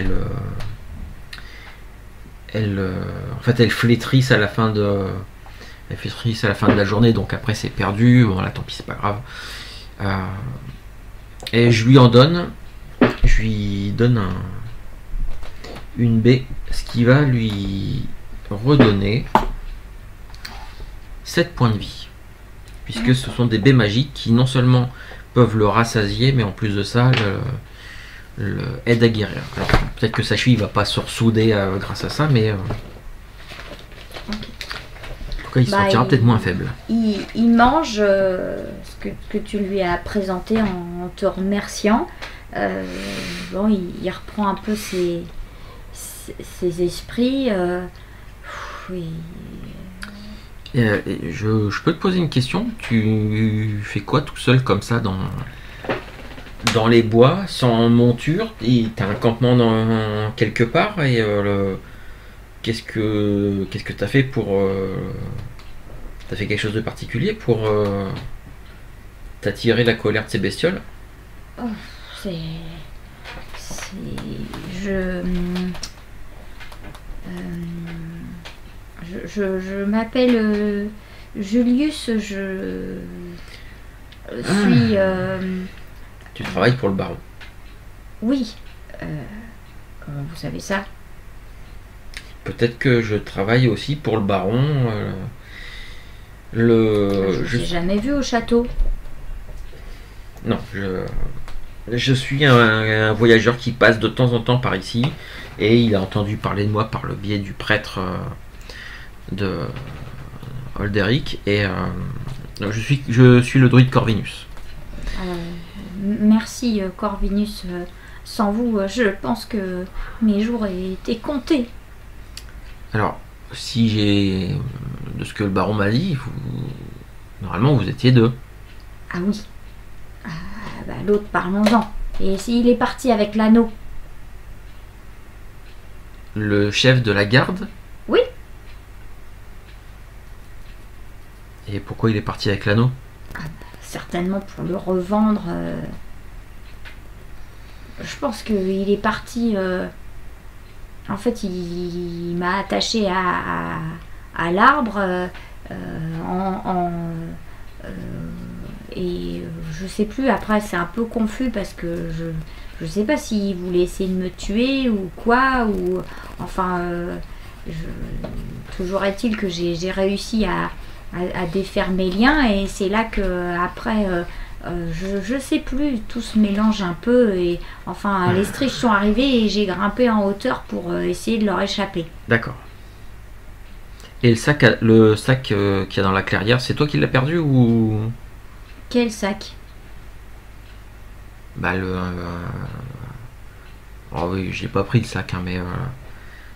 en fait, elles flétrissent à la fin de. Elles flétrissent à la fin de la journée, donc après c'est perdu. Bon, là, tant pis, c'est pas grave. Et je lui en donne. Je lui donne une baie, ce qui va lui redonner 7 points de vie. Puisque ce sont des baies magiques qui non seulement peuvent le rassasier, mais en plus de ça, le aide à guérir. Alors, peut-être que sa cheville va pas se ressouder grâce à ça, mais en tout cas, il se sentira peut-être moins faible. Il mange ce que tu lui as présenté en te remerciant. Bon, il reprend un peu ses esprits. Oui. Je peux te poser une question? Tu fais quoi tout seul comme ça dans les bois, sans monture? T'as un campement quelque part et qu'est-ce que t'as fait pour t'as fait quelque chose de particulier pour t'attirer la colère de ces bestioles? Oh, je je m'appelle Julius, je suis Tu travailles pour le baron? oui. Comment vous savez ça? Peut-être que je travaille aussi pour le baron. Je ne l'ai jamais vu au château. Non, je suis un voyageur qui passe de temps en temps par ici et il a entendu parler de moi par le biais du prêtre de Olderic et je suis le druide Corvinus. Merci Corvinus. Sans vous, je pense que mes jours étaient comptés. Alors, si j'ai de ce que le baron m'a dit, normalement vous étiez deux. Ah oui. L'autre, parlons-en. Et s'il est parti avec l'anneau? Le chef de la garde? Oui. Et pourquoi il est parti avec l'anneau? Certainement pour le revendre. Je pense qu'il est parti. En fait, il m'a attaché à l'arbre et je sais plus. Après, c'est un peu confus parce que je sais pas s'il voulait essayer de me tuer ou quoi. Ou enfin, toujours est-il que j'ai réussi à défaire mes liens et c'est là que après. Je sais plus, tout se mélange un peu et enfin les striches sont arrivés et j'ai grimpé en hauteur pour essayer de leur échapper. D'accord. Et le sac qu'il y a dans la clairière, c'est toi qui l'as perdu ou... Quel sac? Oh oui, j'ai pas pris le sac, hein, mais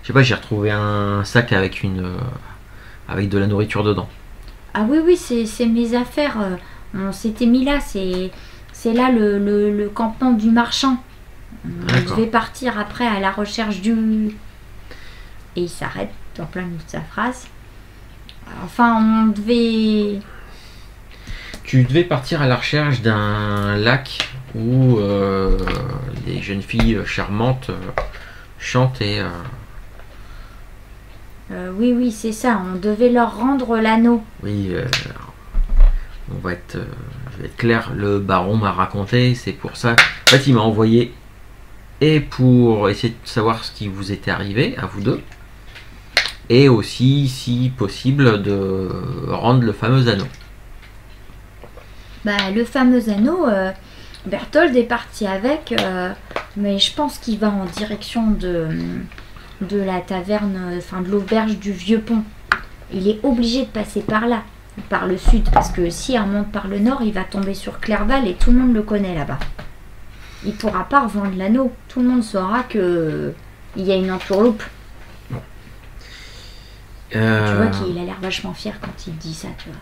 je sais pas, j'ai retrouvé un sac avec avec de la nourriture dedans. Ah oui, c'est mes affaires. On s'était mis là, c'est là le campement du marchand. On devait partir après à la recherche du... Et il s'arrête en plein milieu de sa phrase. Enfin, on devait... Tu devais partir à la recherche d'un lac où des jeunes filles charmantes chantent et... Oui, c'est ça. On devait leur rendre l'anneau. Oui, je vais être clair. Le baron m'a raconté, c'est pour ça. En fait, il m'a envoyé et pour essayer de savoir ce qui vous était arrivé à vous deux, et aussi, si possible, de rendre le fameux anneau. Le fameux anneau, Berthold est parti avec, mais je pense qu'il va en direction de la taverne, enfin de l'auberge du Vieux Pont. Il est obligé de passer par là, par le sud, parce que si on monte par le nord, il va tomber sur Clairval et tout le monde le connaît là-bas. Il pourra pas revendre l'anneau. Tout le monde saura que il y a une entourloupe. Tu vois qu'il a l'air vachement fier quand il dit ça, tu vois.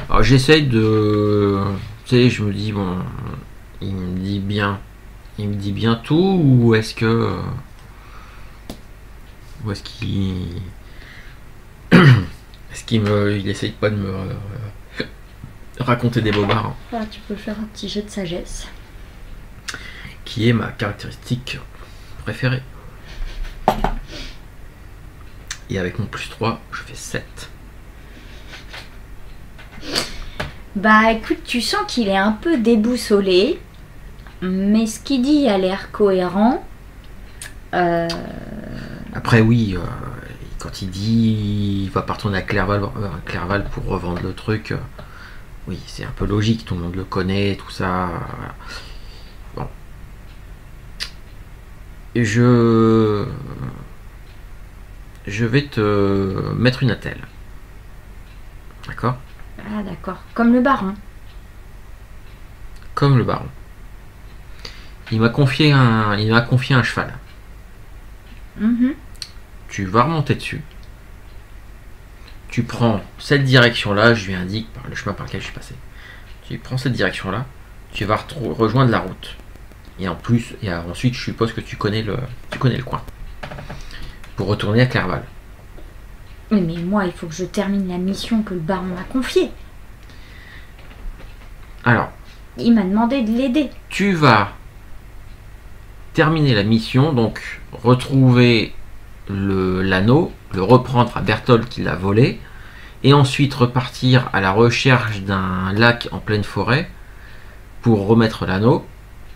Alors j'essaye de... Tu sais, je me dis, bon, il me dit bien tout, ou est-ce que... Ou est-ce qu'il... il essaye pas de me raconter des bobards, Ah, tu peux faire un petit jet de sagesse. qui est ma caractéristique préférée. Et avec mon plus 3, je fais 7. Écoute, tu sens qu'il est un peu déboussolé, mais ce qu'il dit a l'air cohérent. Après oui, quand il dit il va pas retourner à Clairval pour revendre le truc, oui, c'est un peu logique, tout le monde le connaît, tout ça. Bon. Je vais te mettre une attelle. D'accord? Ah d'accord, comme le baron. Comme le baron. Il m'a confié un cheval. Tu vas remonter dessus. Tu prends cette direction-là, je lui indique par le chemin par lequel je suis passé. Tu prends cette direction-là, tu vas rejoindre la route. Et ensuite, je suppose que tu connais le coin. Pour retourner à Clairval. Oui, mais moi, il faut que je termine la mission que le baron m'a confiée. Alors, il m'a demandé de l'aider. Tu vas terminer la mission, donc retrouver l'anneau, le reprendre à Berthold qui l'a volé, et ensuite repartir à la recherche d'un lac en pleine forêt pour remettre l'anneau.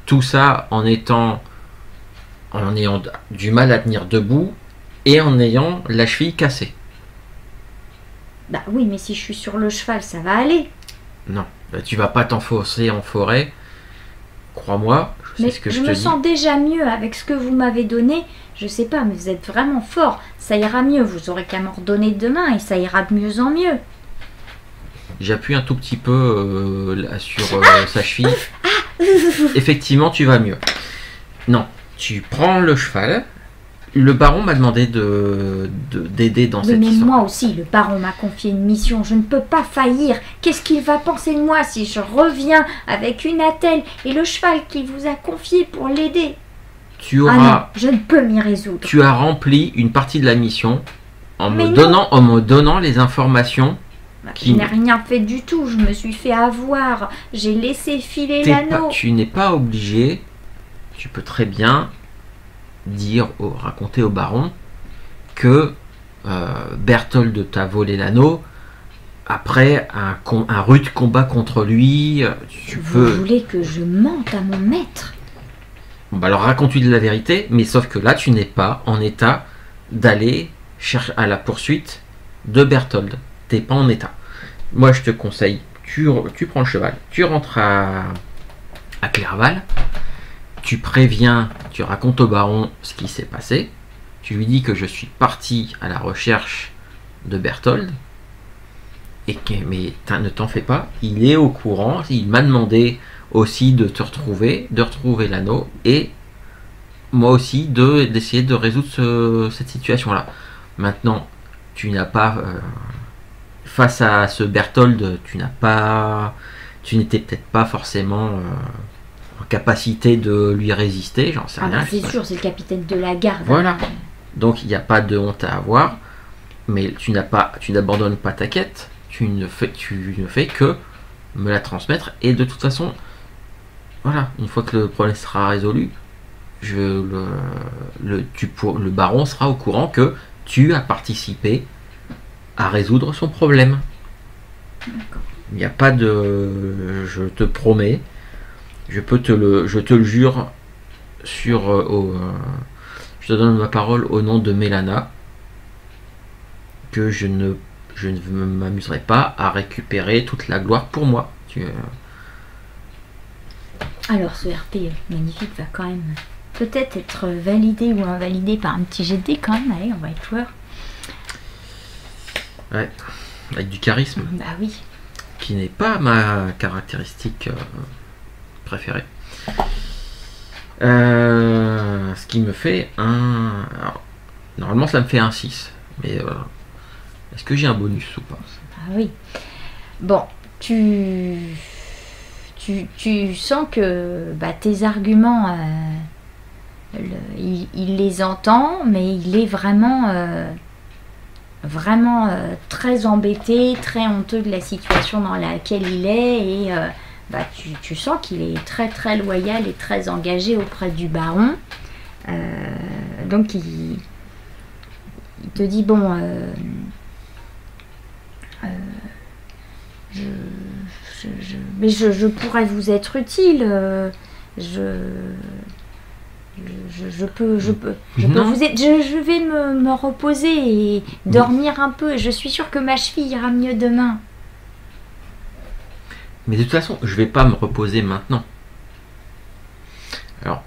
Tout ça en ayant du mal à tenir debout et en ayant la cheville cassée. Oui, mais si je suis sur le cheval, ça va aller. Non, Tu vas pas t'enfoncer en forêt. Crois-moi, je sais Mais ce que je je te me dis. sens déjà mieux avec ce que vous m'avez donné. Je sais pas, mais vous êtes vraiment fort. Ça ira mieux. Vous aurez qu'à m'en redonner demain et ça ira de mieux en mieux. J'appuie un tout petit peu là, sur sa cheville. Effectivement, tu vas mieux. Non, tu prends le cheval. Le baron m'a demandé d'aider dans Oui, cette mais histoire. moi aussi, le baron m'a confié une mission. Je ne peux pas faillir. Qu'est-ce qu'il va penser de moi si je reviens avec une attelle et le cheval qu'il vous a confié pour l'aider? Tu Ah non, auras, je ne peux m'y résoudre. tu as rempli une partie de la mission Mais non. en me donnant les informations. Je n'ai rien fait du tout. Je me suis fait avoir. J'ai laissé filer l'anneau. Tu n'es pas obligé. Tu peux très bien raconter au baron que Berthold t'a volé l'anneau. Après un rude combat contre lui, Vous voulez que je mente à mon maître? Bon, bah alors raconte-lui la vérité, mais sauf que là, tu n'es pas en état d'aller chercher à la poursuite de Berthold. T'es pas en état. Moi, je te conseille, tu prends le cheval, tu rentres à Clerval, tu préviens, tu racontes au baron ce qui s'est passé, tu lui dis que je suis parti à la recherche de Berthold, mais ne t'en fais pas, il est au courant, il m'a demandé aussi de retrouver l'anneau, et moi aussi d'essayer de résoudre cette situation-là. Maintenant, tu n'as pas... face à ce Berthold, tu n'étais peut-être pas forcément en capacité de lui résister, j'en sais rien. Bah, c'est sûr, c'est le capitaine de la garde. Voilà. Donc il n'y a pas de honte à avoir, mais tu n'abandonnes pas ta quête, tu ne fais que me la transmettre, et de toute façon, voilà, une fois que le problème sera résolu, le baron sera au courant que tu as participé à résoudre son problème. Il n'y a pas de... Je te promets, je te le jure je te donne ma parole au nom de Mélana que je ne m'amuserai pas à récupérer toute la gloire pour moi. Alors ce RP magnifique va quand même peut-être être validé ou invalidé par un petit GD quand même. Allez, on va être joueur. Ouais, avec du charisme. Bah oui. Qui n'est pas ma caractéristique préférée. Ce qui me fait un... Alors, normalement ça me fait un 6. Mais est-ce que j'ai un bonus ou pas? Ah oui. Bon, tu sens que tes arguments, il les entend, mais il est vraiment... très embêté, très honteux de la situation dans laquelle il est, et tu sens qu'il est très très loyal et très engagé auprès du baron. Donc il te dit bon, je pourrais vous être utile, je peux vous aider. Je vais me reposer et dormir un peu. Je suis sûre que ma cheville ira mieux demain. Mais de toute façon, je vais pas me reposer maintenant. Alors,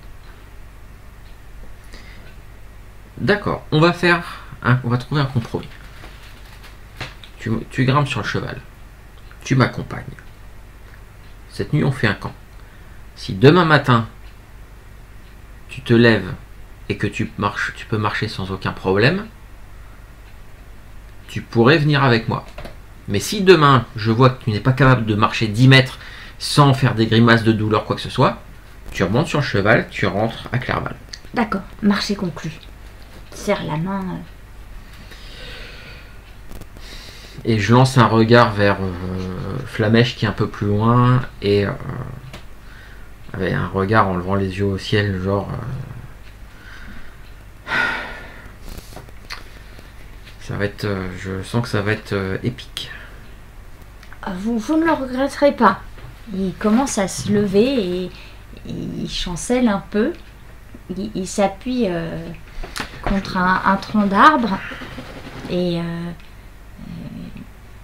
d'accord, on va trouver un compromis. Tu grimpes sur le cheval, tu m'accompagnes. Cette nuit, on fait un camp. Si demain matin tu te lèves et que tu peux marcher sans aucun problème, tu pourrais venir avec moi. Mais si demain je vois que tu n'es pas capable de marcher 10 mètres sans faire des grimaces de douleur, quoi que ce soit, tu remontes sur le cheval, tu rentres à Clerval. D'accord, marché conclu. Serre la main. Et je lance un regard vers Flamèche qui est un peu plus loin, et avec un regard en levant les yeux au ciel, genre... ça va être... je sens que ça va être épique. Vous ne le regretterez pas. Il commence à se lever et il chancelle un peu. Il s'appuie contre un tronc d'arbre et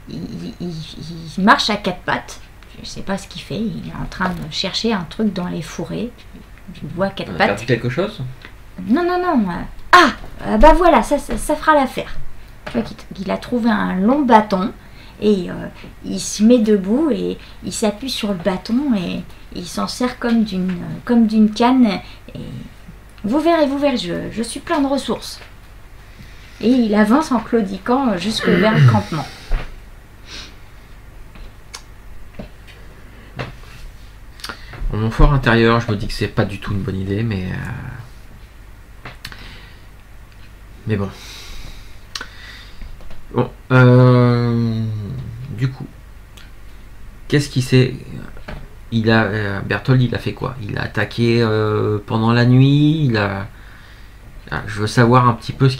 il marche à quatre pattes. je sais pas ce qu'il fait. Il est en train de chercher un truc dans les fourrés. Tu le vois à quatre On a pattes. perdu quelque chose? Non, non, non. Bah voilà, ça fera l'affaire. Tu vois qu'il a trouvé un long bâton et il se met debout et il s'appuie sur le bâton et il s'en sert comme d'une canne. Et vous verrez, je suis plein de ressources. Et il avance en claudiquant jusque vers le campement. Dans mon fort intérieur, je me dis que c'est pas du tout une bonne idée, mais bon. Bon, du coup, qu'est-ce qu'il s'est... Berthold, il a fait quoi? Il a attaqué pendant la nuit. Je veux savoir un petit peu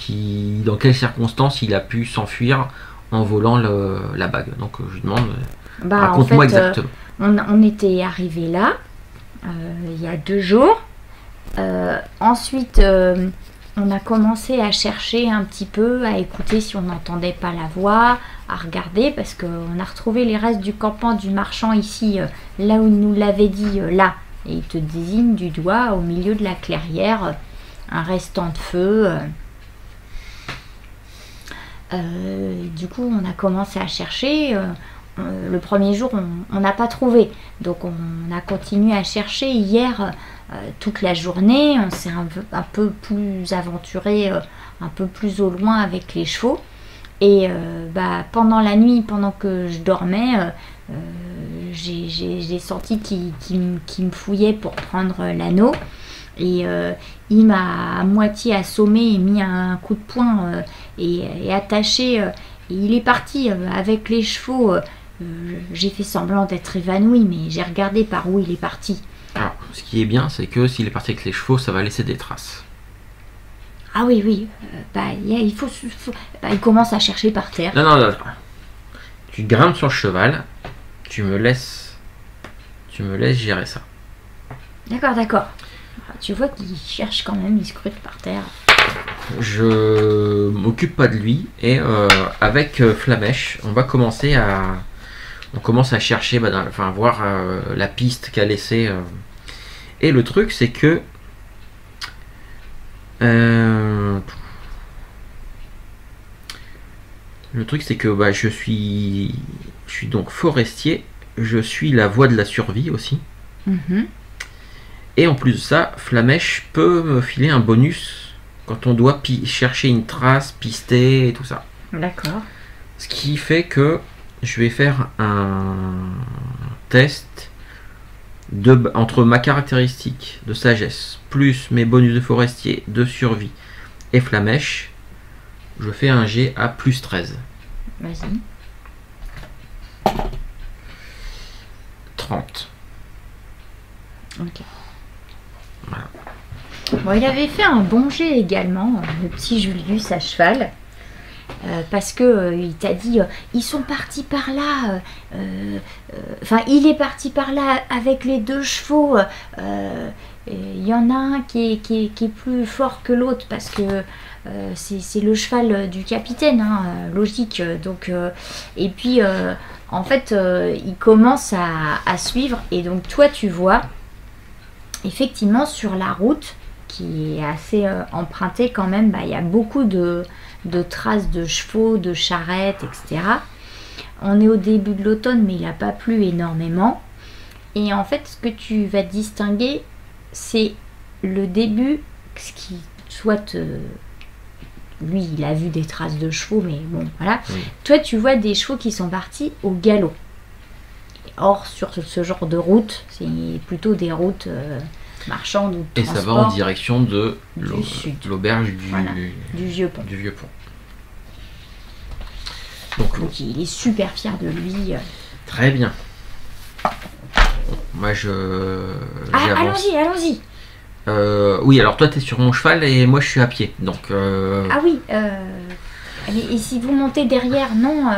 dans quelles circonstances il a pu s'enfuir en volant la bague. Donc je lui demande, raconte-moi exactement. On était arrivé là il y a 2 jours. Ensuite, on a commencé à chercher un petit peu, à écouter si on n'entendait pas la voix, à regarder, parce qu'on a retrouvé les restes du campement du marchand ici, là où il nous l'avait dit, là. Et il te désigne du doigt au milieu de la clairière, un restant de feu. Du coup, on a commencé à chercher. Le premier jour, on n'a pas trouvé. Donc, on a continué à chercher. Hier, toute la journée, on s'est un peu plus aventuré, un peu plus au loin avec les chevaux. Et pendant la nuit, pendant que je dormais, j'ai senti qu'il me fouillait pour prendre l'anneau. Et il m'a à moitié assommé et mis un coup de poing et attaché. Et il est parti avec les chevaux. J'ai fait semblant d'être évanouie, mais j'ai regardé par où il est parti. Alors, ce qui est bien, c'est que s'il est parti avec les chevaux, ça va laisser des traces. Ah oui, il commence à chercher par terre. Non. Tu grimpes sur le cheval, tu me laisses gérer ça. D'accord. Tu vois qu'il cherche quand même, il scrute par terre. Je m'occupe pas de lui et avec Flamèche, on commence à chercher, voir la piste qu'a laissée. Et le truc, c'est que je suis donc forestier, je suis la voie de la survie aussi. Mm-hmm. Et en plus de ça, Flamèche peut me filer un bonus quand on doit chercher une trace, pister et tout ça. D'accord. Ce qui fait que je vais faire un test entre ma caractéristique de sagesse plus mes bonus de forestier, de survie et Flamèche. Je fais un G à plus 13. Vas-y. 30. Ok. Voilà. Bon, il avait fait un bon jet également, le petit Julius à cheval. Parce que il t'a dit ils sont partis par là, il est parti par là avec les 2 chevaux. Il y en a un qui est plus fort que l'autre parce que c'est le cheval du capitaine, logique. Donc, et puis en fait il commence à suivre et donc toi tu vois effectivement sur la route qui est assez empruntée quand même, il y a beaucoup de traces de chevaux, de charrettes, etc. On est au début de l'automne, mais il n'a pas plu énormément. Et en fait, ce que tu vas distinguer, c'est le début, ce qui soit... lui, il a vu des traces de chevaux, mais bon, voilà. Oui. Toi, tu vois des chevaux qui sont partis au galop. Or, sur ce genre de route, c'est plutôt des routes... marchande ou de transport. Et ça va en direction de l'auberge du vieux pont. Donc il est super fier de lui. Très bien. Moi allons-y. Oui, alors toi t'es sur mon cheval et moi je suis à pied. Donc. Ah oui. Et si vous montez derrière, non,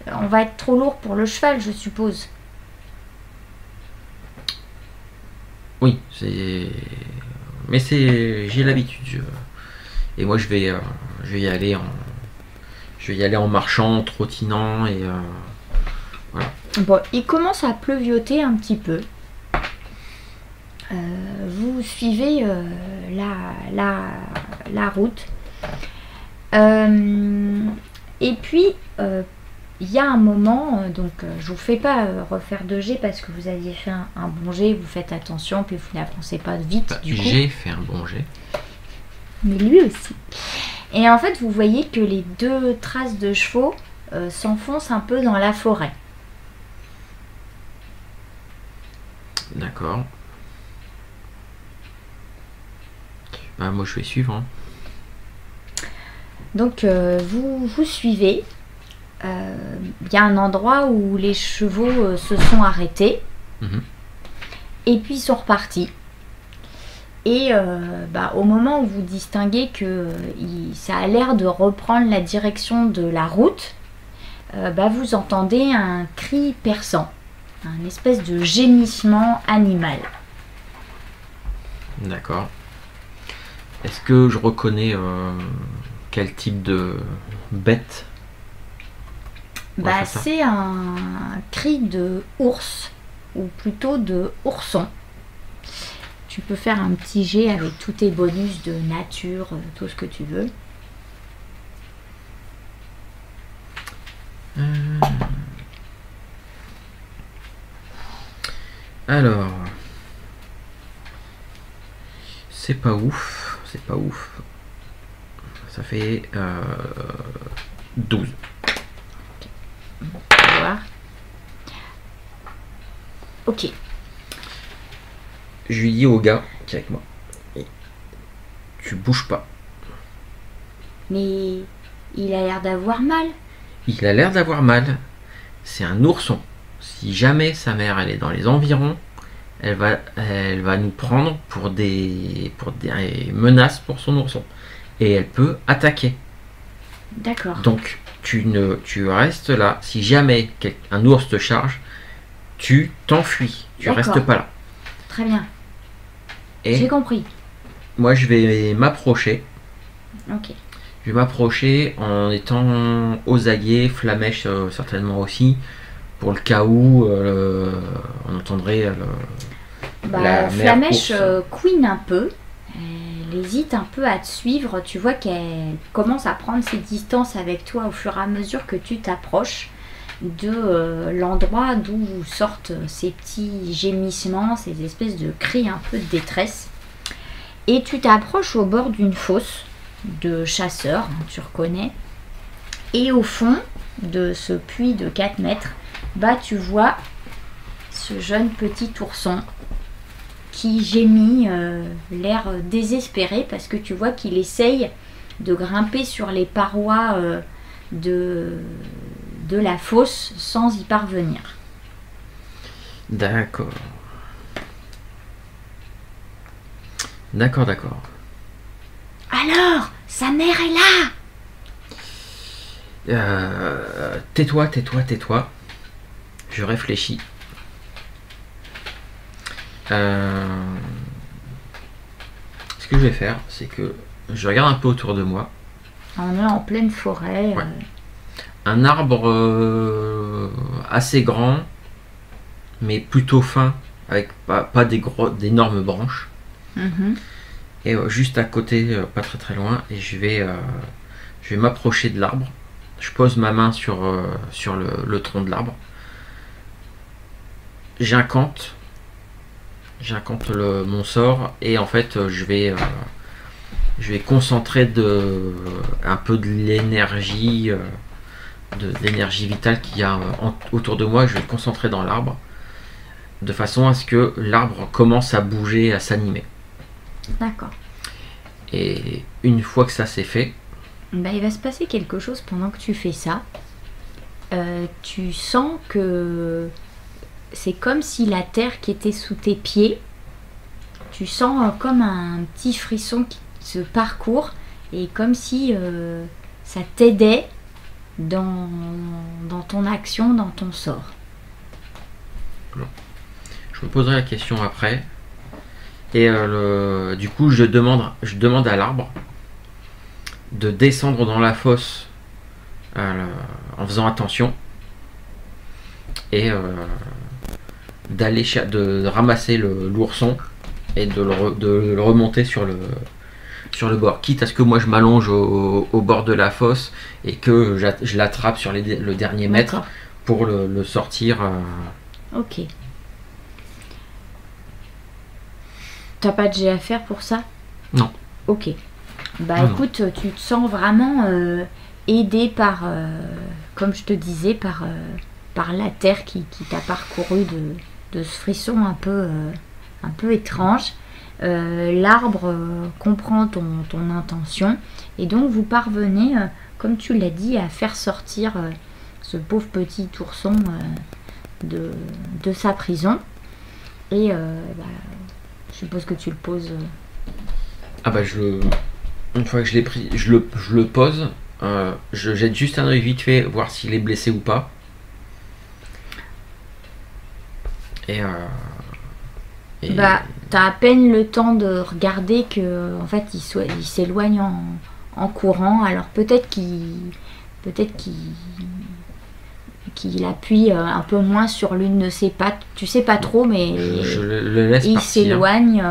on va être trop lourd pour le cheval, je suppose. Oui, mais j'ai l'habitude. Et moi je vais y aller en marchant, en trottinant et voilà. Bon, il commence à pleuvioter un petit peu. Vous suivez la route. Et puis, il y a un moment, je vous fais pas refaire de jet parce que vous aviez fait un bon jet, vous faites attention, puis vous n'avancez pas vite. Du coup. J'ai fait un bon jet. Mais lui aussi. Et en fait, vous voyez que les deux traces de chevaux s'enfoncent un peu dans la forêt. D'accord. Bah, moi je vais suivre. Hein. Donc vous suivez. Il y a un endroit où les chevaux se sont arrêtés. Et puis ils sont repartis. Et au moment où vous distinguez que ça a l'air de reprendre la direction de la route, vous entendez un cri perçant, un espèce de gémissement animal. D'accord. Est-ce que je reconnais quel type de bête? C'est un cri de ours, ou plutôt de ourson. Tu peux faire un petit jet avec tous tes bonus de nature, tout ce que tu veux. Alors, c'est pas ouf, c'est pas ouf. Ça fait 12. On va voir. Ok. Je lui dis au gars qui est avec moi, tu bouges pas. Mais il a l'air d'avoir mal. Il a l'air d'avoir mal. C'est un ourson. Si jamais sa mère elle est dans les environs, elle va nous prendre pour des menaces pour son ourson. Et elle peut attaquer. D'accord. Donc tu restes là. Si jamais un ours te charge, tu t'enfuis. Tu restes pas là. Très bien. Et j'ai compris. Moi je vais m'approcher. Ok. Je vais m'approcher en étant aux aguets, flamèche certainement aussi, pour le cas où on entendrait la flamèche couine un peu. Elle hésite un peu à te suivre. Tu vois qu'elle commence à prendre ses distances avec toi au fur et à mesure que tu t'approches de l'endroit d'où sortent ces petits gémissements, ces espèces de cris un peu de détresse. Et tu t'approches au bord d'une fosse de chasseurs, tu reconnais. Et au fond de ce puits de 4 mètres, tu vois ce jeune petit ourson qui gémit, l'air désespéré, parce que tu vois qu'il essaye de grimper sur les parois de la fosse sans y parvenir. D'accord. D'accord. Alors, sa mère est là. Tais-toi. Je réfléchis. Ce que je vais faire, c'est que je regarde un peu autour de moi. On est en pleine forêt. Ouais. Un arbre assez grand, mais plutôt fin, avec pas d'énormes branches. Et juste à côté, pas très loin, et je vais m'approcher de l'arbre. Je pose ma main sur le tronc de l'arbre. J'incante mon sort, et en fait je vais concentrer un peu de l'énergie vitale qu'il y a autour de moi. Je vais le concentrer dans l'arbre de façon à ce que l'arbre commence à bouger, à s'animer. D'accord. Et une fois que ça c'est fait, il va se passer quelque chose pendant que tu fais ça. Tu sens que c'est comme si la terre qui était sous tes pieds, tu sens comme un petit frisson qui se parcourt, et comme si ça t'aidait dans ton action, dans ton sort. Je me poserai la question après. Et du coup, je demande à l'arbre de descendre dans la fosse en faisant attention. et de ramasser l'ourson et de le remonter sur le bord, quitte à ce que moi je m'allonge au bord de la fosse et que je l'attrape sur le dernier mètre pour le sortir. Ok. T'as pas de jet à faire pour ça? Non. Ok. Bah Non. écoute, tu te sens vraiment aidé par, comme je te disais, par la terre qui t'a parcouru de ce frisson un peu étrange. L'arbre comprend ton intention et donc vous parvenez, comme tu l'as dit, à faire sortir ce pauvre petit ourson de sa prison. Et je suppose que tu le poses. Ah bah une fois que je l'ai pris, je le pose. Je jette juste un œil vite fait, voir s'il est blessé ou pas. Et bah, t'as à peine le temps de regarder que en fait il s'éloigne en courant. Alors peut-être qu'il appuie un peu moins sur l'une de ses pattes. Tu sais pas trop, mais je le laisse il partir. s'éloigne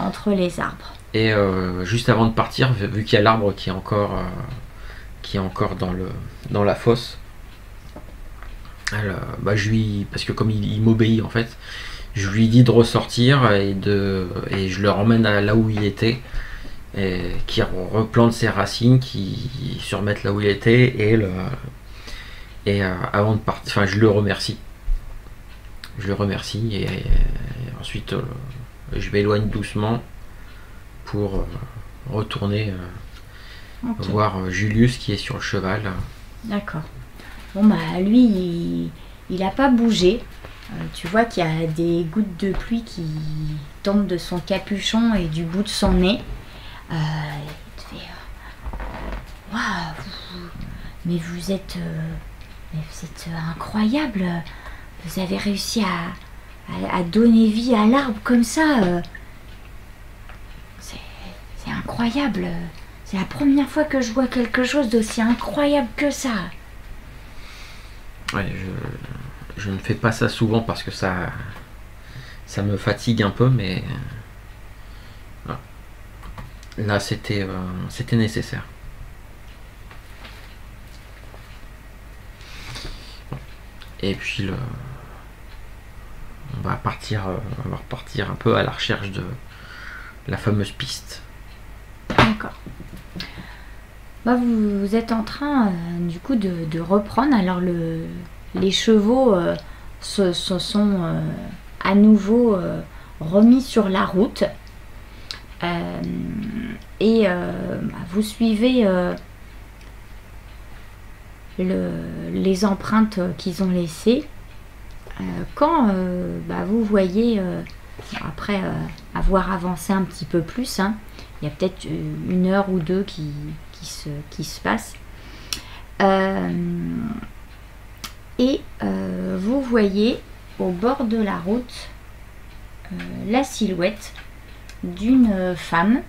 entre les arbres. Et juste avant de partir, vu qu'il y a l'arbre qui est encore dans la fosse, alors, bah, parce que comme il m'obéit en fait, je lui dis de ressortir et je le ramène là où il était, et qui replante ses racines, qui se remettent là où il était, et avant de partir, enfin je le remercie. Et ensuite je m'éloigne doucement pour retourner voir Julius qui est sur le cheval. D'accord. Bon bah lui il a pas bougé. Tu vois qu'il y a des gouttes de pluie qui tombent de son capuchon et du bout de son nez. Il te fait waouh, mais vous êtes incroyable. Vous avez réussi à donner vie à l'arbre comme ça. C'est incroyable. C'est la première fois que je vois quelque chose d'aussi incroyable que ça. Ouais, je ne fais pas ça souvent parce que ça me fatigue un peu, mais là c'était nécessaire. Et puis on va repartir un peu à la recherche de la fameuse piste. D'accord. Bah, vous êtes en train du coup de reprendre. Alors les chevaux se sont à nouveau remis sur la route. Et vous suivez les empreintes qu'ils ont laissées. Quand vous voyez, après avoir avancé un petit peu plus, hein, il y a peut-être 1 heure ou 2 qui se passe. Et vous voyez au bord de la route la silhouette d'une femme.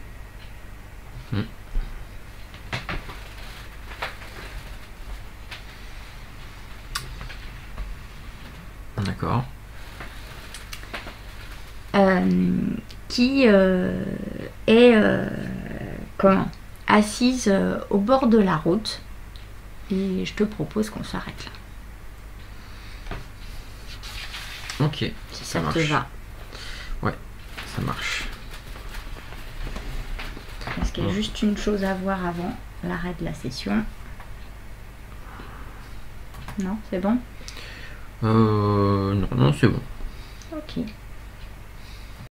D'accord. Qui est assise au bord de la route. Et je te propose qu'on s'arrête là. Ok. Si ça te va. Ouais, ça marche. Parce qu'il y a juste une chose à voir avant l'arrêt de la session. Non, c'est bon? Non, c'est bon. Ok.